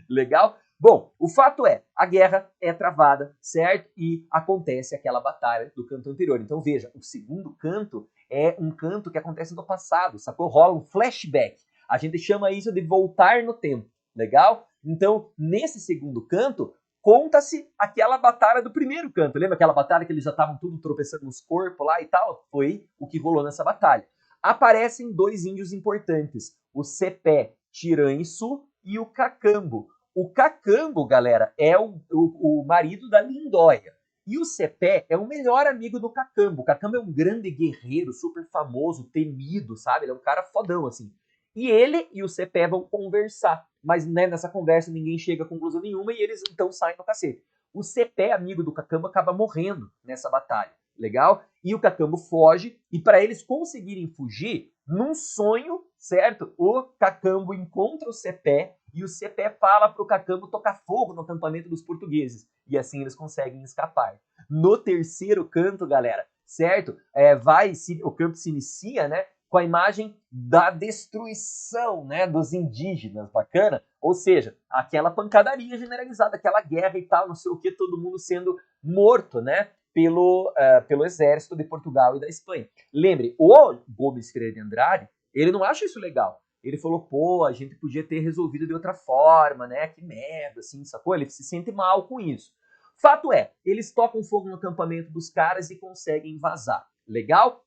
Legal? Bom, o fato é, a guerra é travada, certo? E acontece aquela batalha do canto anterior. Então veja, o segundo canto é um canto que acontece no passado, sacou? Rola um flashback. A gente chama isso de voltar no tempo, legal? Então, nesse segundo canto, conta-se aquela batalha do primeiro canto. Lembra aquela batalha que eles já estavam tudo tropeçando nos corpos lá e tal? Foi o que rolou nessa batalha. Aparecem dois índios importantes, o Cepé Tirançu e o Cacambo. O Cacambo, galera, é o marido da Lindóia. E o Cepé é o melhor amigo do Cacambo. O Cacambo é um grande guerreiro, super famoso, temido, sabe? Ele é um cara fodão, assim. E ele e o Cepé vão conversar. Mas né, nessa conversa ninguém chega a conclusão nenhuma e eles então saem no cacete. O Cepé, amigo do Cacambo, acaba morrendo nessa batalha. Legal? E o Cacambo foge. E para eles conseguirem fugir, num sonho, certo? O Cacambo encontra o Cepé e o Cepé fala para o Cacambo tocar fogo no acampamento dos portugueses. E assim eles conseguem escapar. No terceiro canto, galera, certo? O canto se inicia, né? Com a imagem da destruição, né, dos indígenas, bacana? Ou seja, aquela pancadaria generalizada, aquela guerra e tal, não sei o que, todo mundo sendo morto, né, pelo exército de Portugal e da Espanha. Lembre, o Gomes Freire de Andrade, ele não acha isso legal. Ele falou, pô, a gente podia ter resolvido de outra forma, né, que merda, assim, sacou? Ele se sente mal com isso. Fato é, eles tocam fogo no acampamento dos caras e conseguem vazar. Legal?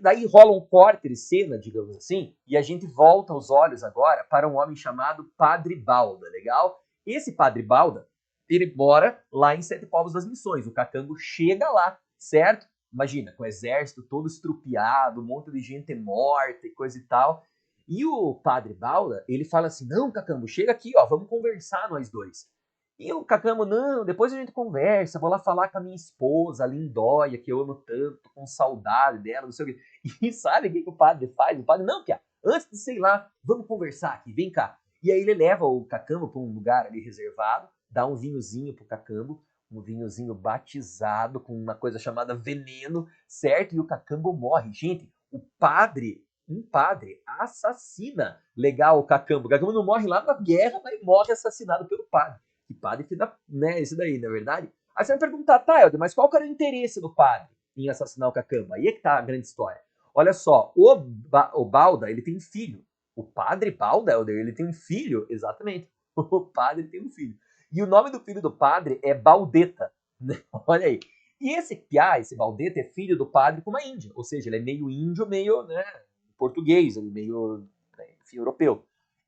Daí rola um corte de cena, digamos assim, e a gente volta os olhos agora para um homem chamado Padre Balda, legal? Esse Padre Balda, ele mora lá em Sete Povos das Missões. O Cacambo chega lá, certo? Imagina, com o exército todo estrupiado, um monte de gente morta e coisa e tal. E o Padre Balda, ele fala assim, não, Cacambo, chega aqui, ó, vamos conversar nós dois. E o Cacambo, não, depois a gente conversa, vou lá falar com a minha esposa, a Lindóia, que eu amo tanto, tô com saudade dela, não sei o quê. E sabe o que o padre faz? O padre, não, Pia, antes de sei lá, vamos conversar aqui, vem cá. E aí ele leva o Cacambo para um lugar ali reservado, dá um vinhozinho pro Cacambo, um vinhozinho batizado com uma coisa chamada veneno, certo? E o Cacambo morre. Gente, um padre assassina legal o Cacambo. O Cacambo não morre lá na guerra, mas morre assassinado pelo padre. Que padre que dá, né, isso daí, não é verdade? Aí você vai perguntar, tá, Helder, mas qual que era o interesse do padre em assassinar o Cacambo? Aí é que tá a grande história. Olha só, o Balda, ele tem um filho. O padre Balda, Helder, ele tem um filho, exatamente. O padre tem um filho. E o nome do filho do padre é Baldeta. Né? Olha aí. E esse piá, esse Baldeta, é filho do padre com uma índia. Ou seja, ele é meio índio, meio né, português, meio enfim, europeu.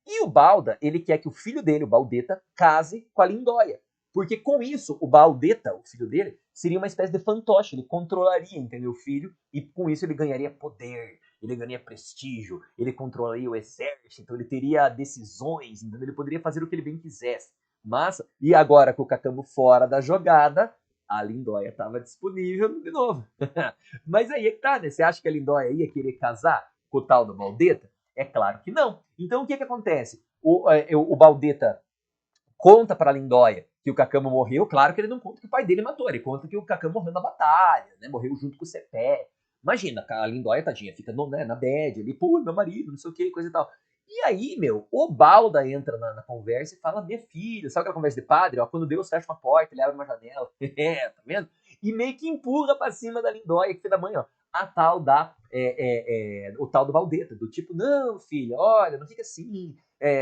E o Balda, ele quer que o filho dele, o Baldeta, case com a Lindóia. Porque com isso, o Baldeta, o filho dele, seria uma espécie de fantoche. Ele controlaria, entendeu, o filho, e com isso ele ganharia poder, ele ganharia prestígio, ele controlaria o exército, ele teria decisões, entendeu? Ele poderia fazer o que ele bem quisesse. Massa. E agora, com o Cacambo fora da jogada, a Lindóia estava disponível de novo. Mas aí é que tá, né? Você acha que a Lindóia ia querer casar com o tal do Baldeta? É claro que não. Então o que acontece? O Baldeta conta para a Lindóia que o Cacambo morreu. Claro que ele não conta que o pai dele matou. Ele conta que o Cacambo morreu na batalha, né? Morreu junto com o Cepé. Imagina, a Lindóia, tadinha, fica né, na bad ali, pô, meu marido, não sei o que, coisa e tal. E aí, meu, o Balda entra na conversa e fala, minha filha, sabe aquela conversa de padre? Ó, quando Deus fecha uma porta, ele abre uma janela. Tá vendo? E meio que empurra pra cima da Lindóia, que foi da mãe, ó, a tal o tal do Baldeta, do tipo, não, filha, olha, não fica assim,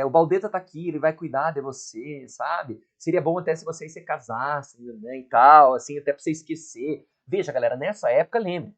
o Baldeta tá aqui, ele vai cuidar de você, sabe? Seria bom até se vocês se casassem, né, e tal, assim, até pra você esquecer. Veja, galera, nessa época, lembre,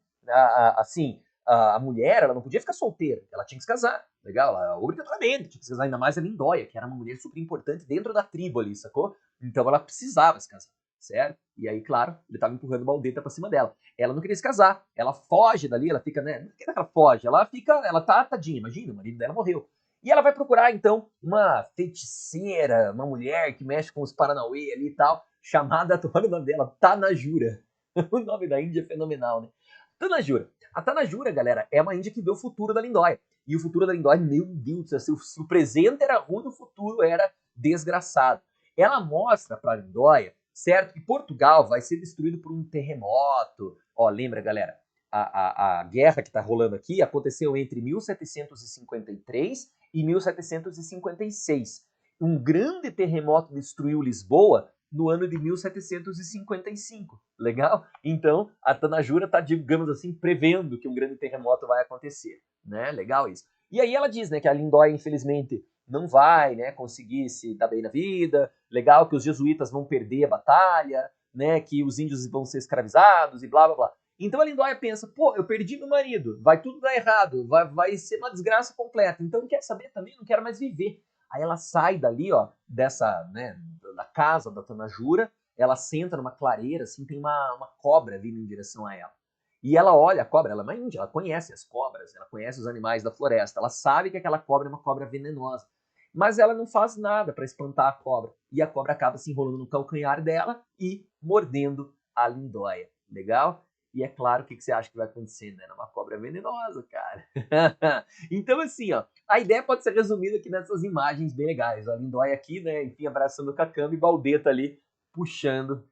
assim, a mulher, ela não podia ficar solteira, ela tinha que se casar, legal? Obrigatoriamente, tinha que se casar, ainda mais a Lindóia, que era uma mulher super importante dentro da tribo ali, sacou? Então ela precisava se casar, certo? E aí, claro, ele tava empurrando o Baldeta pra cima dela. Ela não queria se casar, ela foge dali, ela fica, né? Não é que ela foge, ela tá tadinha, imagina, o marido dela morreu. E ela vai procurar, então, uma feiticeira, uma mulher que mexe com os Paranauê ali e tal, chamada, olha o nome dela, Tanajura. O nome da Índia é fenomenal, né? Tanajura. A Tanajura, galera, é uma índia que vê o futuro da Lindóia. E o futuro da Lindóia, meu Deus, se o presente era ruim, o futuro era desgraçado. Ela mostra pra Lindóia, certo, que Portugal vai ser destruído por um terremoto. Ó, lembra, galera, a guerra que tá rolando aqui aconteceu entre 1753 e 1756. Um grande terremoto destruiu Lisboa no ano de 1755. Legal? Então, a Tanajura está, digamos assim, prevendo que um grande terremoto vai acontecer. Né? Legal isso. E aí ela diz, né, que a Lindóia, infelizmente, não vai, né, conseguir se dar bem na vida. Legal que os jesuítas vão perder a batalha, né, que os índios vão ser escravizados e blá, blá, blá. Então a Lindóia pensa, pô, eu perdi meu marido, vai tudo dar errado, vai ser uma desgraça completa. Então quer saber também, não quero mais viver. Aí ela sai dali, ó, né, da casa da Tanajura, ela senta numa clareira, assim, tem uma cobra vindo em direção a ela. E ela olha a cobra, ela é uma índia, ela conhece as cobras, ela conhece os animais da floresta, ela sabe que aquela cobra é uma cobra venenosa. Mas ela não faz nada para espantar a cobra. E a cobra acaba se enrolando no calcanhar dela e mordendo a Lindóia. Legal? E é claro, o que você acha que vai acontecer, né? É uma cobra venenosa, cara. Então, assim, ó, a ideia pode ser resumida aqui nessas imagens bem legais. A Lindóia aqui, né, enfim, abraçando o Cacama e Baldeta ali, puxando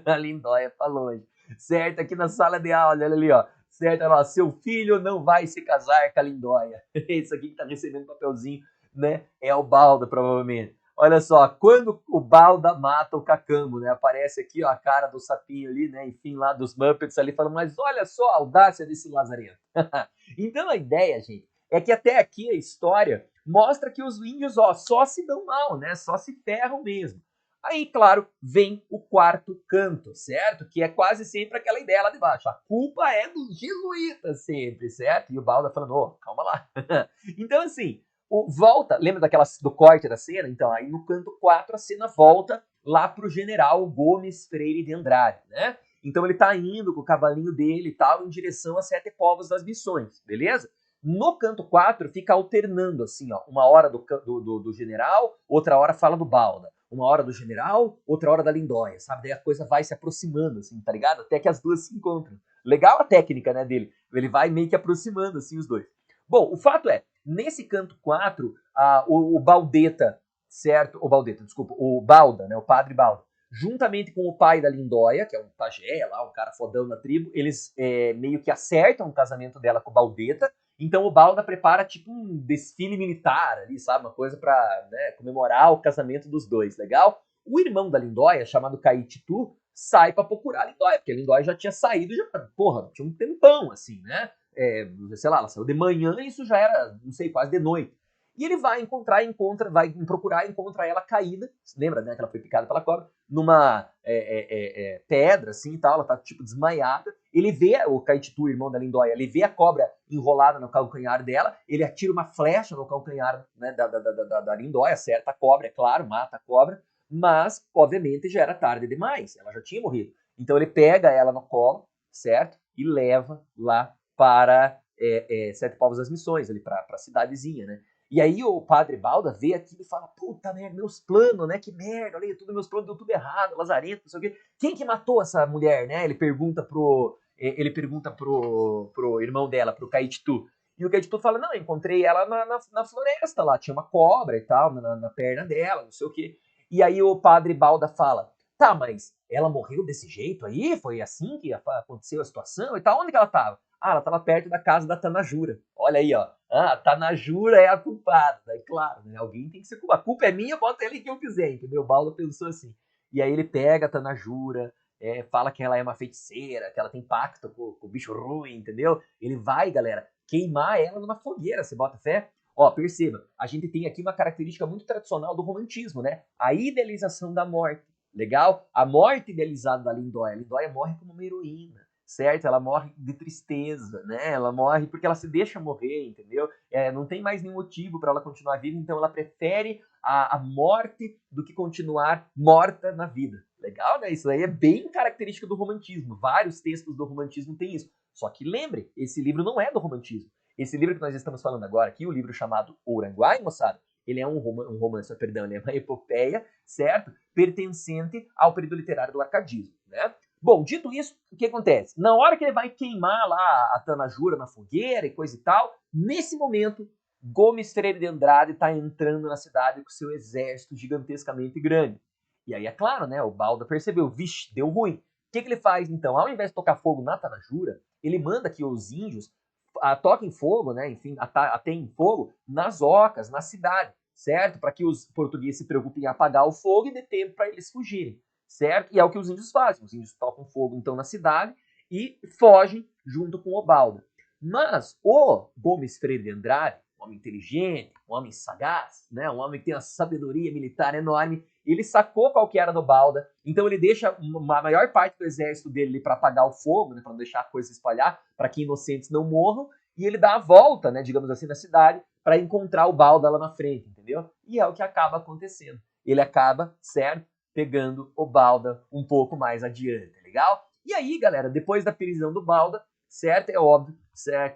a Lindóia para longe. Certo? Aqui na sala de aula, olha ali, ó. Certo? Olha lá, seu filho não vai se casar com a Lindóia. Esse aqui que tá recebendo papelzinho, né? É o Balda, provavelmente. Olha só, quando o Balda mata o Cacambo, né? Aparece aqui, ó, a cara do sapinho ali, né? Enfim, lá dos Muppets ali, falando, mas olha só a audácia desse lazarento. Então a ideia, gente, é que até aqui a história mostra que os índios, ó, só se dão mal, né? Só se ferram mesmo. Aí, claro, vem o quarto canto, certo? Que é quase sempre aquela ideia lá de baixo. A culpa é dos jesuítas sempre, certo? E o Balda falando, ô, calma lá. Então, assim, volta, lembra do corte da cena? Então, aí no canto 4 a cena volta lá pro general Gomes Freire de Andrade, né? Então ele tá indo com o cavalinho dele e tal em direção a Sete Povos das Missões, beleza? No canto 4 fica alternando assim, ó, uma hora do general, outra hora fala do Balda. Uma hora do general, outra hora da Lindóia, sabe? Daí a coisa vai se aproximando, assim, tá ligado? Até que as duas se encontram. Legal a técnica, né, dele. Ele vai meio que aproximando, assim, os dois. Bom, o fato é, nesse canto 4, o Baldeta, certo? O Baldeta, desculpa, o Balda, né? O padre Balda, juntamente com o pai da Lindóia, que é um pajé lá, um cara fodão da tribo, eles meio que acertam o casamento dela com o Baldeta. Então o Balda prepara tipo um desfile militar ali, sabe? Uma coisa pra, né, comemorar o casamento dos dois, legal? O irmão da Lindóia, chamado Caititu, sai pra procurar a Lindóia, porque a Lindóia já tinha saído, já, porra, tinha um tempão, assim, né? Sei lá, ela saiu de manhã e isso já era, não sei, quase de noite. E ele vai vai procurar, encontra ela caída, lembra, né, que ela foi picada pela cobra, numa pedra, assim, e tal, ela tá, tipo, desmaiada. Ele vê, o Caititu, irmão da Lindóia, ele vê a cobra enrolada no calcanhar dela, ele atira uma flecha no calcanhar, né, da Lindóia, acerta a cobra, é claro, mata a cobra, mas, obviamente, já era tarde demais, ela já tinha morrido. Então ele pega ela no colo, certo? E leva lá para Sete Povos das Missões, ali para a cidadezinha, né? E aí o padre Balda vê aquilo e fala, puta merda, meus planos, né? Que merda, olha, tudo meus planos deu tudo errado, lazarento, não sei o quê. Quem que matou essa mulher, né? Ele pergunta pro irmão dela, pro Caititu. E o Caititu fala, não, eu encontrei ela na floresta lá, tinha uma cobra e tal, na perna dela, não sei o quê. E aí o padre Balda fala, tá, mas ela morreu desse jeito aí? Foi assim que aconteceu a situação e tal? Onde que ela tava? Ah, ela estava perto da casa da Tanajura. Olha aí, ó. Ah, Tanajura é a culpada. Daí, claro, né? Alguém tem que ser culpado. A culpa é minha, bota ele que eu quiser, entendeu? O Balda pensou assim. E aí ele pega a Tanajura, fala que ela é uma feiticeira, que ela tem pacto com o bicho ruim, entendeu? Ele vai, galera, queimar ela numa fogueira, você bota fé? Ó, perceba, a gente tem aqui uma característica muito tradicional do romantismo, né? A idealização da morte. Legal? A morte idealizada da Lindóia. A Lindóia morre como uma heroína, certo? Ela morre de tristeza, né? Ela morre porque ela se deixa morrer, entendeu? Não tem mais nenhum motivo para ela continuar viva, então ela prefere a morte do que continuar morta na vida. Legal, né? Isso aí é bem característica do romantismo. Vários textos do romantismo têm isso. Só que lembre, esse livro não é do romantismo. Esse livro que nós estamos falando agora aqui, o livro chamado Oranguai, moçada, ele é um romance, perdão, ele é uma epopeia, certo? Pertencente ao período literário do arcadismo, né? Bom, dito isso, o que acontece? Na hora que ele vai queimar lá a Tanajura na fogueira e coisa e tal, nesse momento, Gomes Freire de Andrade está entrando na cidade com seu exército gigantescamente grande. E aí, é claro, né? O Balda percebeu, vixe, deu ruim. O que ele faz, então? Ao invés de tocar fogo na Tanajura, ele manda que os índios toquem fogo, né? Enfim, ateiem fogo nas ocas, na cidade, certo? Para que os portugueses se preocupem em apagar o fogo e dê tempo para eles fugirem. certo? E é o que os índios fazem. Os índios tocam fogo, então, na cidade e fogem junto com Obalda. Mas o Gomes Freire de Andrade, um homem inteligente, um homem sagaz, né? Um homem que tem uma sabedoria militar enorme, ele sacou qual que era do Balda, então ele deixa uma maior parte do exército dele para apagar o fogo, né? Para não deixar a coisa se espalhar, para que inocentes não morram, e ele dá a volta, né? Digamos assim, na cidade, para encontrar o Balda lá na frente, entendeu? E é o que acaba acontecendo. Ele acaba, certo? Pegando o Balda um pouco mais adiante, legal? E aí, galera, depois da prisão do Balda, certo? É óbvio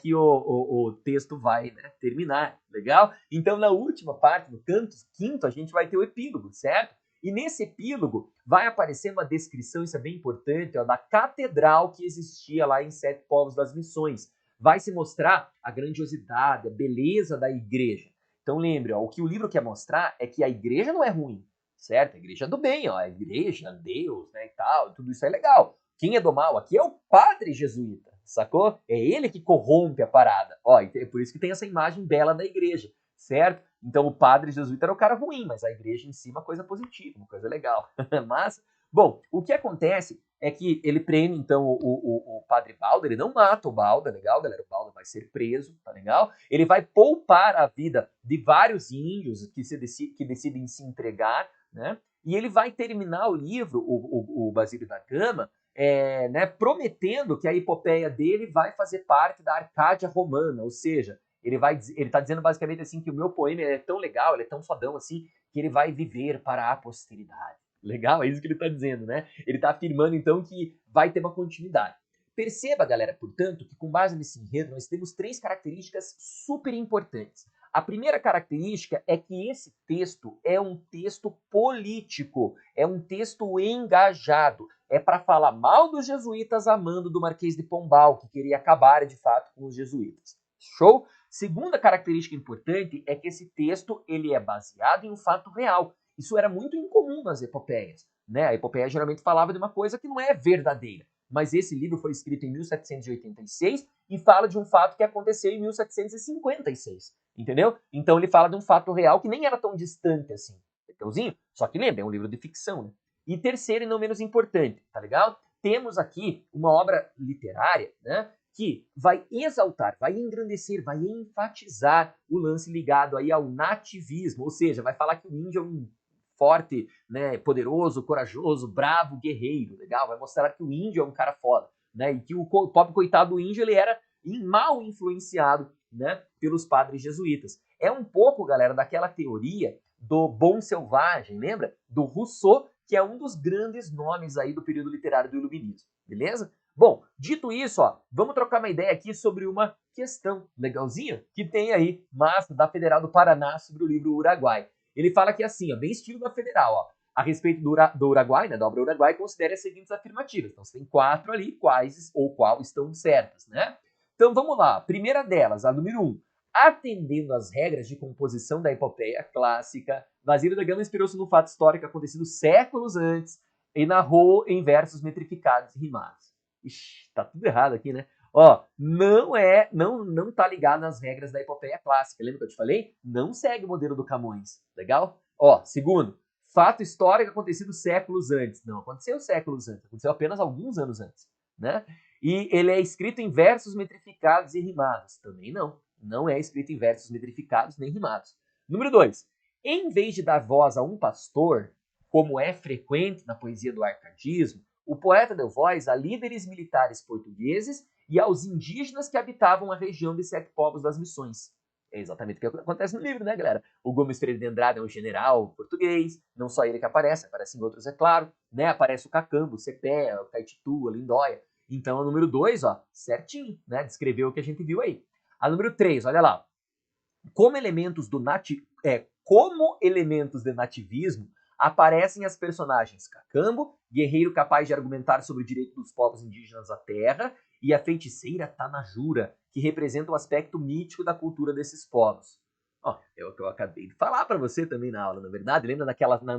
que o texto vai, né, terminar, legal? Então, na última parte, no canto quinto, a gente vai ter o epílogo, certo? E nesse epílogo vai aparecer uma descrição, isso é bem importante, ó, da catedral que existia lá em Sete Povos das Missões. Vai se mostrar a grandiosidade, a beleza da igreja. Então lembre, ó, o que o livro quer mostrar é que a igreja não é ruim, certo? A igreja é do bem, ó, a igreja, Deus, né, e tal, tudo isso é legal. Quem é do mal aqui é o padre jesuíta, sacou? É ele que corrompe a parada. Ó, é por isso que tem essa imagem bela da igreja, certo? Então o padre jesuíta era o cara ruim, mas a igreja em si é uma coisa positiva, uma coisa legal. Mas, bom, o que acontece é que ele prende, então, o padre Balda, ele não mata o Balda, legal, galera? O Balda vai ser preso, tá legal? Ele vai poupar a vida de vários índios que decidem se entregar, né? E ele vai terminar o livro, o Basílio da Gama, né, prometendo que a epopeia dele vai fazer parte da Arcádia Romana, ou seja, ele está dizendo basicamente assim que o meu poema é tão legal, ele é tão fodão assim, que ele vai viver para a posteridade. Legal? É isso que ele está dizendo, né? Ele está afirmando então que vai ter uma continuidade. Perceba, galera, portanto, que com base nesse enredo nós temos 3 características super importantes. A primeira característica é que esse texto é um texto político, é um texto engajado. É para falar mal dos jesuítas amando do Marquês de Pombal, que queria acabar de fato com os jesuítas. Show? Segunda característica importante é que esse texto ele é baseado em um fato real. Isso era muito incomum nas epopeias, né? A epopeia geralmente falava de uma coisa que não é verdadeira. Mas esse livro foi escrito em 1786 e fala de um fato que aconteceu em 1756, entendeu? Então ele fala de um fato real que nem era tão distante assim. Legalzinho? Só que lembra, é um livro de ficção, né? E terceiro e não menos importante, tá legal? Temos aqui uma obra literária, né? Que vai exaltar, vai engrandecer, vai enfatizar o lance ligado aí ao nativismo, ou seja, vai falar que o índio é um forte, né, poderoso, corajoso, bravo, guerreiro, legal? Vai mostrar que o índio é um cara foda, né? E que o pobre coitado do índio ele era mal influenciado, né, pelos padres jesuítas. É um pouco, galera, daquela teoria do bom selvagem, lembra? Do Rousseau, que é um dos grandes nomes aí do período literário do Iluminismo, beleza? Bom, dito isso, ó, vamos trocar uma ideia aqui sobre uma questão legalzinha que tem aí, massa, da Federal do Paraná sobre o livro Uruguai. Ele fala que assim, ó, bem estilo da Federal, ó, a respeito do Uruguai, né, da obra Uruguai, considere as seguintes afirmativas. Então, você tem 4 ali, quais ou qual estão certas, né? Então, vamos lá. Primeira delas, a número 1. Atendendo às regras de composição da epopeia clássica, Basílio da Gama inspirou-se num fato histórico acontecido séculos antes e narrou em versos metrificados e rimados. Ixi, tá tudo errado aqui, né? Ó, não tá ligado nas regras da epopeia clássica. Lembra que eu te falei? Não segue o modelo do Camões, legal? Ó, segundo, fato histórico acontecido séculos antes. Não aconteceu séculos antes, aconteceu apenas alguns anos antes, né? E ele é escrito em versos metrificados e rimados. Também não. Não é escrito em versos metrificados nem rimados. Número 2. Em vez de dar voz a um pastor, como é frequente na poesia do arcadismo, o poeta deu voz a líderes militares portugueses e aos indígenas que habitavam a região de Sete Povos das Missões. É exatamente o que acontece no livro, né, galera? O Gomes Freire de Andrade é um general português, não só ele que aparecem outros, é claro, né? Aparece o Cacambo, o Cepé, o Caititu, a Lindóia. Então, a número 2, ó, certinho, né? Descreveu o que a gente viu aí. A número 3, olha lá. Como elementos de nativismo, aparecem as personagens Cacambo, guerreiro capaz de argumentar sobre o direito dos povos indígenas à terra, e a feiticeira Tanajura, que representa o aspecto mítico da cultura desses povos. Ó, é o que eu acabei de falar para você também na aula, na verdade. Lembra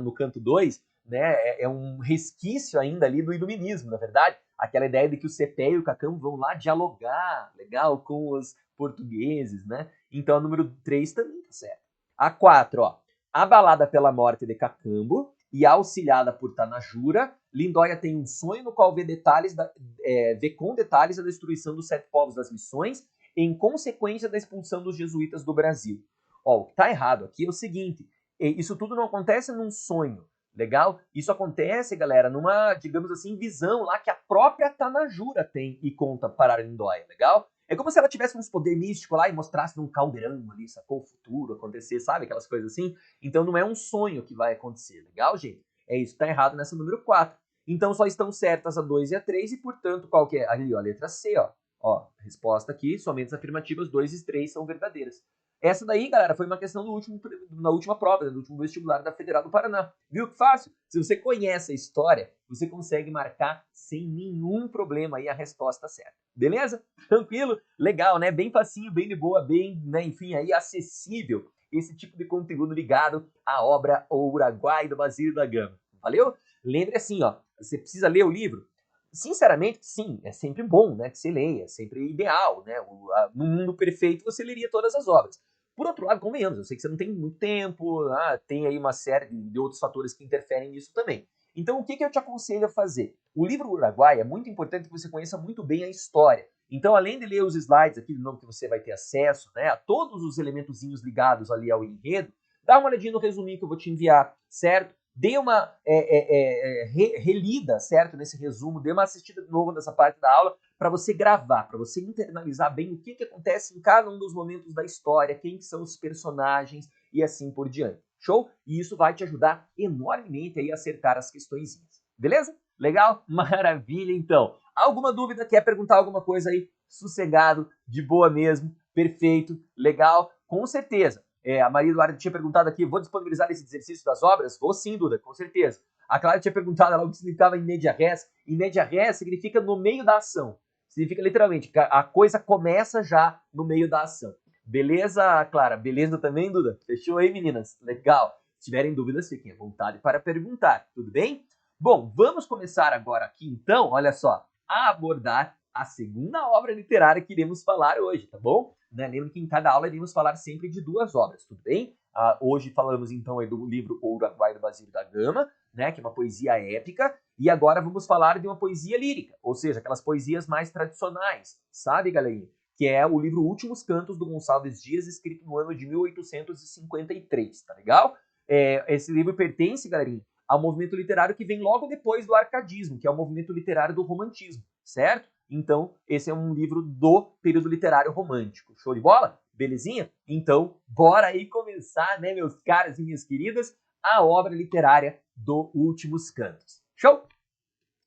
no canto 2, né? É um resquício ainda ali do iluminismo, na verdade. Aquela ideia de que o Cepé e o Cacambo vão lá dialogar, legal, com os portugueses, né? Então, a número 3 também tá certo. A 4, ó. Abalada pela morte de Cacambo, e auxiliada por Tanajura, Lindóia tem um sonho no qual vê com detalhes a destruição dos 7 povos das missões em consequência da expulsão dos jesuítas do Brasil. Ó, o que está errado aqui é o seguinte, isso tudo não acontece num sonho, legal? Isso acontece, galera, numa, digamos assim, visão lá que a própria Tanajura tem e conta para a Lindóia, legal? É como se ela tivesse uns poder místico lá e mostrasse num caldeirão ali, sacou? O futuro acontecer, sabe? Aquelas coisas assim. Então não é um sonho que vai acontecer, legal, gente? É isso que tá errado nessa número 4. Então só estão certas a 2 e a 3 e, portanto, qual que é? Ali, ó, a letra C, ó. Ó, resposta aqui, somente as afirmativas 2 e 3 são verdadeiras. Essa daí, galera, foi uma questão na última prova, né, do último vestibular da Federal do Paraná. Viu que fácil? Se você conhece a história, você consegue marcar sem nenhum problema aí a resposta certa. Beleza? Tranquilo? Legal, né? Bem facinho, bem de boa, bem, né, enfim, aí acessível esse tipo de conteúdo ligado à obra O Uruguai do Basílio da Gama. Valeu? Lembre assim, ó, você precisa ler o livro? Sinceramente, sim, é sempre bom, né, que você leia, é sempre ideal, né? No mundo perfeito você leria todas as obras. Por outro lado, convenhamos, eu sei que você não tem muito tempo, tem aí uma série de outros fatores que interferem nisso também. Então, o que eu te aconselho a fazer? O livro Uruguai é muito importante que você conheça muito bem a história. Então, além de ler os slides aqui de novo que você vai ter acesso, né, a todos os elementozinhos ligados ali ao enredo, dá uma olhadinha no resuminho que eu vou te enviar, certo? Dê uma relida, certo, nesse resumo, dê uma assistida de novo nessa parte da aula para você gravar, para você internalizar bem o que acontece em cada um dos momentos da história, quem são os personagens e assim por diante. Show? E isso vai te ajudar enormemente aí a acertar as questões. Beleza? Legal? Maravilha, então. Alguma dúvida? Quer perguntar alguma coisa aí? Sossegado, de boa mesmo, perfeito, legal? Com certeza. A Maria Eduarda tinha perguntado aqui, vou disponibilizar esse exercício das obras? Vou sim, Duda, com certeza. A Clara tinha perguntado lá o que significava in media res. In media res significa no meio da ação. Significa literalmente que a coisa começa já no meio da ação. Beleza, Clara? Beleza também, Duda? Fechou aí, meninas? Legal. Se tiverem dúvidas, fiquem à vontade para perguntar, tudo bem? Bom, vamos começar agora aqui, então, olha só, a abordar a segunda obra literária que iremos falar hoje, tá bom? Né? Lembra que em cada aula iremos falar sempre de 2 obras, tudo bem? Hoje falamos então aí do livro O Uruguai do Basílio da Gama, né, que é uma poesia épica, e agora vamos falar de uma poesia lírica, ou seja, aquelas poesias mais tradicionais, sabe, galerinha? Que é o livro Últimos Cantos do Gonçalves Dias, escrito no ano de 1853, tá legal? Esse livro pertence, galerinha, ao movimento literário que vem logo depois do arcadismo, que é o movimento literário do romantismo, certo? Então, esse é um livro do período literário romântico. Show de bola? Belezinha? Então, bora aí começar, né, meus caros e minhas queridas, a obra literária do Últimos Cantos. Show?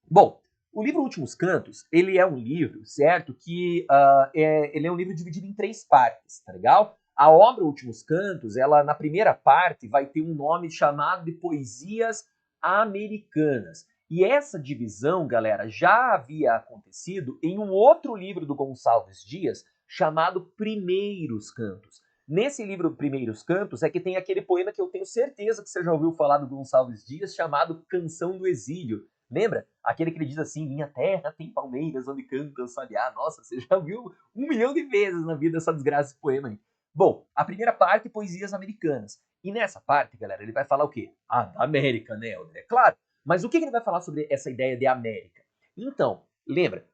Bom, o livro Últimos Cantos, ele é um livro, certo, que ele é um livro dividido em 3 partes, tá legal? A obra Últimos Cantos, ela na primeira parte vai ter um nome chamado de Poesias Americanas. E essa divisão, galera, já havia acontecido em um outro livro do Gonçalves Dias chamado Primeiros Cantos. Nesse livro Primeiros Cantos é que tem aquele poema que eu tenho certeza que você já ouviu falar do Gonçalves Dias chamado Canção do Exílio. Lembra? Aquele que ele diz assim, minha terra tem palmeiras onde canta o sabiá. Nossa, você já viu 1 milhão de vezes na vida essa desgraça desse poema aí. Bom, a primeira parte, poesias americanas. E nessa parte, galera, ele vai falar o quê? Da América, né, André? Claro. Mas o que ele vai falar sobre essa ideia de América? Então, lembra,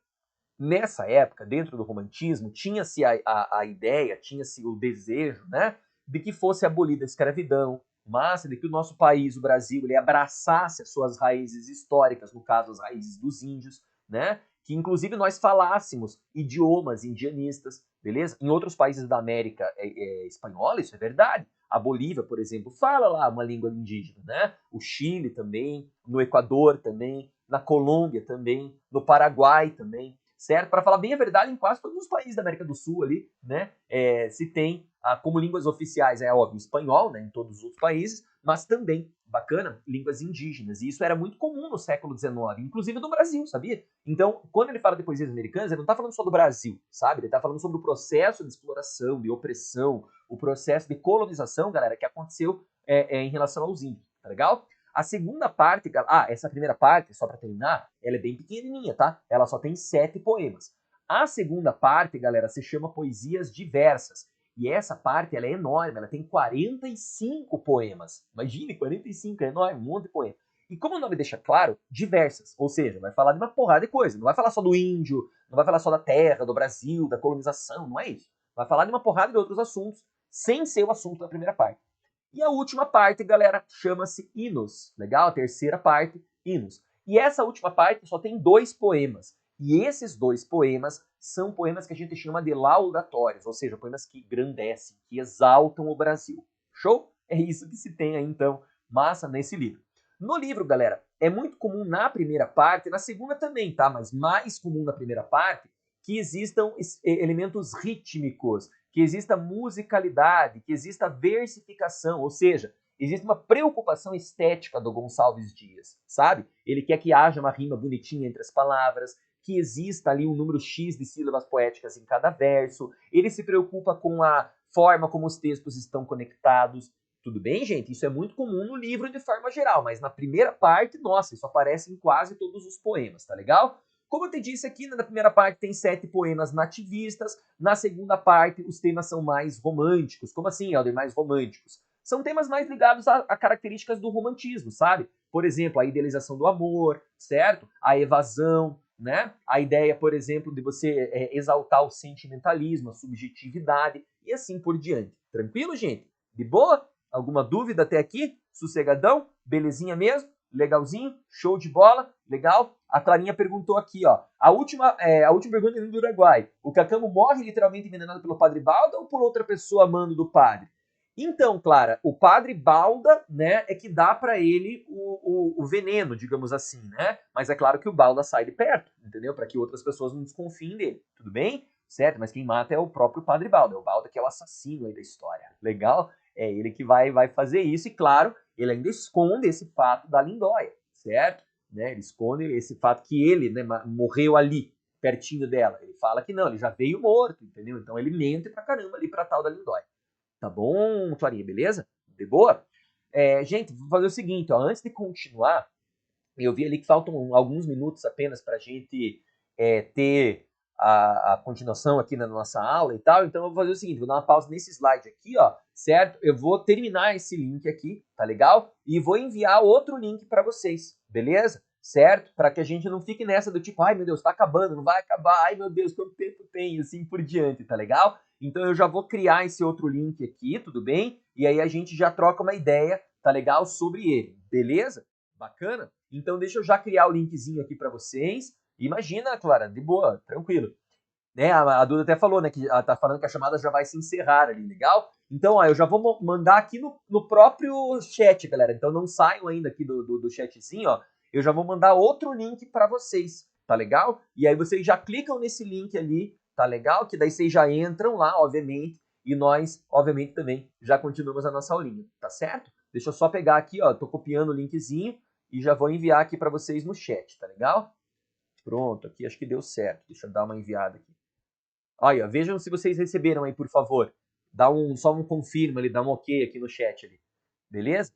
nessa época, dentro do romantismo, tinha-se a ideia, tinha-se o desejo, né, de que fosse abolida a escravidão, mas de que o nosso país, o Brasil, ele abraçasse as suas raízes históricas, no caso, as raízes dos índios, né, que inclusive nós falássemos idiomas indianistas, beleza? Em outros países da América espanhola, isso é verdade. A Bolívia, por exemplo, fala lá uma língua indígena, né? O Chile também, no Equador também, na Colômbia também, no Paraguai também, certo? Para falar bem a verdade, em quase todos os países da América do Sul ali, né? Se tem como línguas oficiais, é óbvio, o espanhol, né? Em todos os outros países, mas também, bacana, línguas indígenas. E isso era muito comum no século XIX, inclusive no Brasil, sabia? Então, quando ele fala de poesias americanas, ele não está falando só do Brasil, sabe? Ele está falando sobre o processo de exploração, de opressão, o processo de colonização, galera, que aconteceu em relação aos índios, tá legal? A segunda parte, essa primeira parte, só para terminar, ela é bem pequenininha, tá? Ela só tem 7 poemas. A segunda parte, galera, se chama Poesias Diversas. E essa parte, ela é enorme, ela tem 45 poemas. Imagine, 45, é enorme, um monte de poema. E como o nome deixa claro, diversas. Ou seja, vai falar de uma porrada de coisa. Não vai falar só do índio, não vai falar só da terra, do Brasil, da colonização, não é isso. Vai falar de uma porrada de outros assuntos, sem ser o assunto da primeira parte. E a última parte, galera, chama-se Hinos. Legal? A terceira parte, Hinos. E essa última parte só tem 2 poemas. E esses 2 poemas são poemas que a gente chama de laudatórios, ou seja, poemas que engrandecem, que exaltam o Brasil. Show? É isso que se tem aí, então, massa nesse livro. No livro, galera, é muito comum na primeira parte, na segunda também, tá? Mas mais comum na primeira parte, que existam elementos rítmicos, que exista musicalidade, que exista versificação, ou seja, existe uma preocupação estética do Gonçalves Dias, sabe? Ele quer que haja uma rima bonitinha entre as palavras, que exista ali um número X de sílabas poéticas em cada verso, ele se preocupa com a forma como os textos estão conectados. Tudo bem, gente? Isso é muito comum no livro de forma geral, mas na primeira parte, nossa, isso aparece em quase todos os poemas, tá legal? Como eu te disse aqui, na primeira parte tem 7 poemas nativistas, na segunda parte os temas são mais românticos. Como assim, Helder, mais românticos? São temas mais ligados a características do romantismo, sabe? Por exemplo, a idealização do amor, certo? A evasão, né? A ideia, por exemplo, de você exaltar o sentimentalismo, a subjetividade e assim por diante. Tranquilo, gente? De boa? Alguma dúvida até aqui? Sossegadão? Belezinha mesmo? Legalzinho? Show de bola? Legal? A Clarinha perguntou aqui, ó. A última pergunta é do Uruguai. O Cacamo morre literalmente envenenado pelo Padre Balda ou por outra pessoa amando do padre? Então, Clara, o Padre Balda, né, é que dá para ele o veneno, digamos assim, né? Mas é claro que o Balda sai de perto, entendeu? Para que outras pessoas não desconfiem dele, tudo bem? Certo? Mas quem mata é o próprio Padre Balda, é o Balda que é o assassino aí da história. Legal? É ele que vai fazer isso e, claro, ele ainda esconde esse fato da Lindóia, certo? Né? Ele esconde esse fato que ele, né, morreu ali, pertinho dela. Ele fala que não, ele já veio morto, entendeu? Então ele mente pra caramba ali pra tal da Lindóia. Tá bom, Clarinha, beleza? De boa? Gente, vou fazer o seguinte, ó, antes de continuar, eu vi ali que faltam alguns minutos apenas para a gente ter a continuação aqui na nossa aula e tal, então eu vou fazer o seguinte, vou dar uma pausa nesse slide aqui, ó, certo? Eu vou terminar esse link aqui, tá legal? E vou enviar outro link para vocês, beleza? Certo? Para que a gente não fique nessa do tipo, ai meu Deus, tá acabando, não vai acabar, ai meu Deus, quanto tempo tem, assim por diante, tá legal? Então eu já vou criar esse outro link aqui, tudo bem? E aí a gente já troca uma ideia, tá legal? Sobre ele, beleza? Bacana? Então deixa eu já criar o linkzinho aqui para vocês. Imagina, Clara, de boa, tranquilo. Né? A Duda até falou, né, que ela tá falando que a chamada já vai se encerrar ali, legal? Então, ó, eu já vou mandar aqui no próprio chat, galera. Então não saiam ainda aqui do chatzinho, ó. Eu já vou mandar outro link para vocês, tá legal? E aí vocês já clicam nesse link ali, tá legal? Que daí vocês já entram lá, obviamente, e nós, obviamente, também já continuamos a nossa aulinha, tá certo? Deixa eu só pegar aqui, ó, tô copiando o linkzinho e já vou enviar aqui para vocês no chat, tá legal? Pronto, aqui acho que deu certo. Deixa eu dar uma enviada aqui. Olha, vejam se vocês receberam aí, por favor. Só um confirma ali, dá um ok aqui no chat ali. Beleza?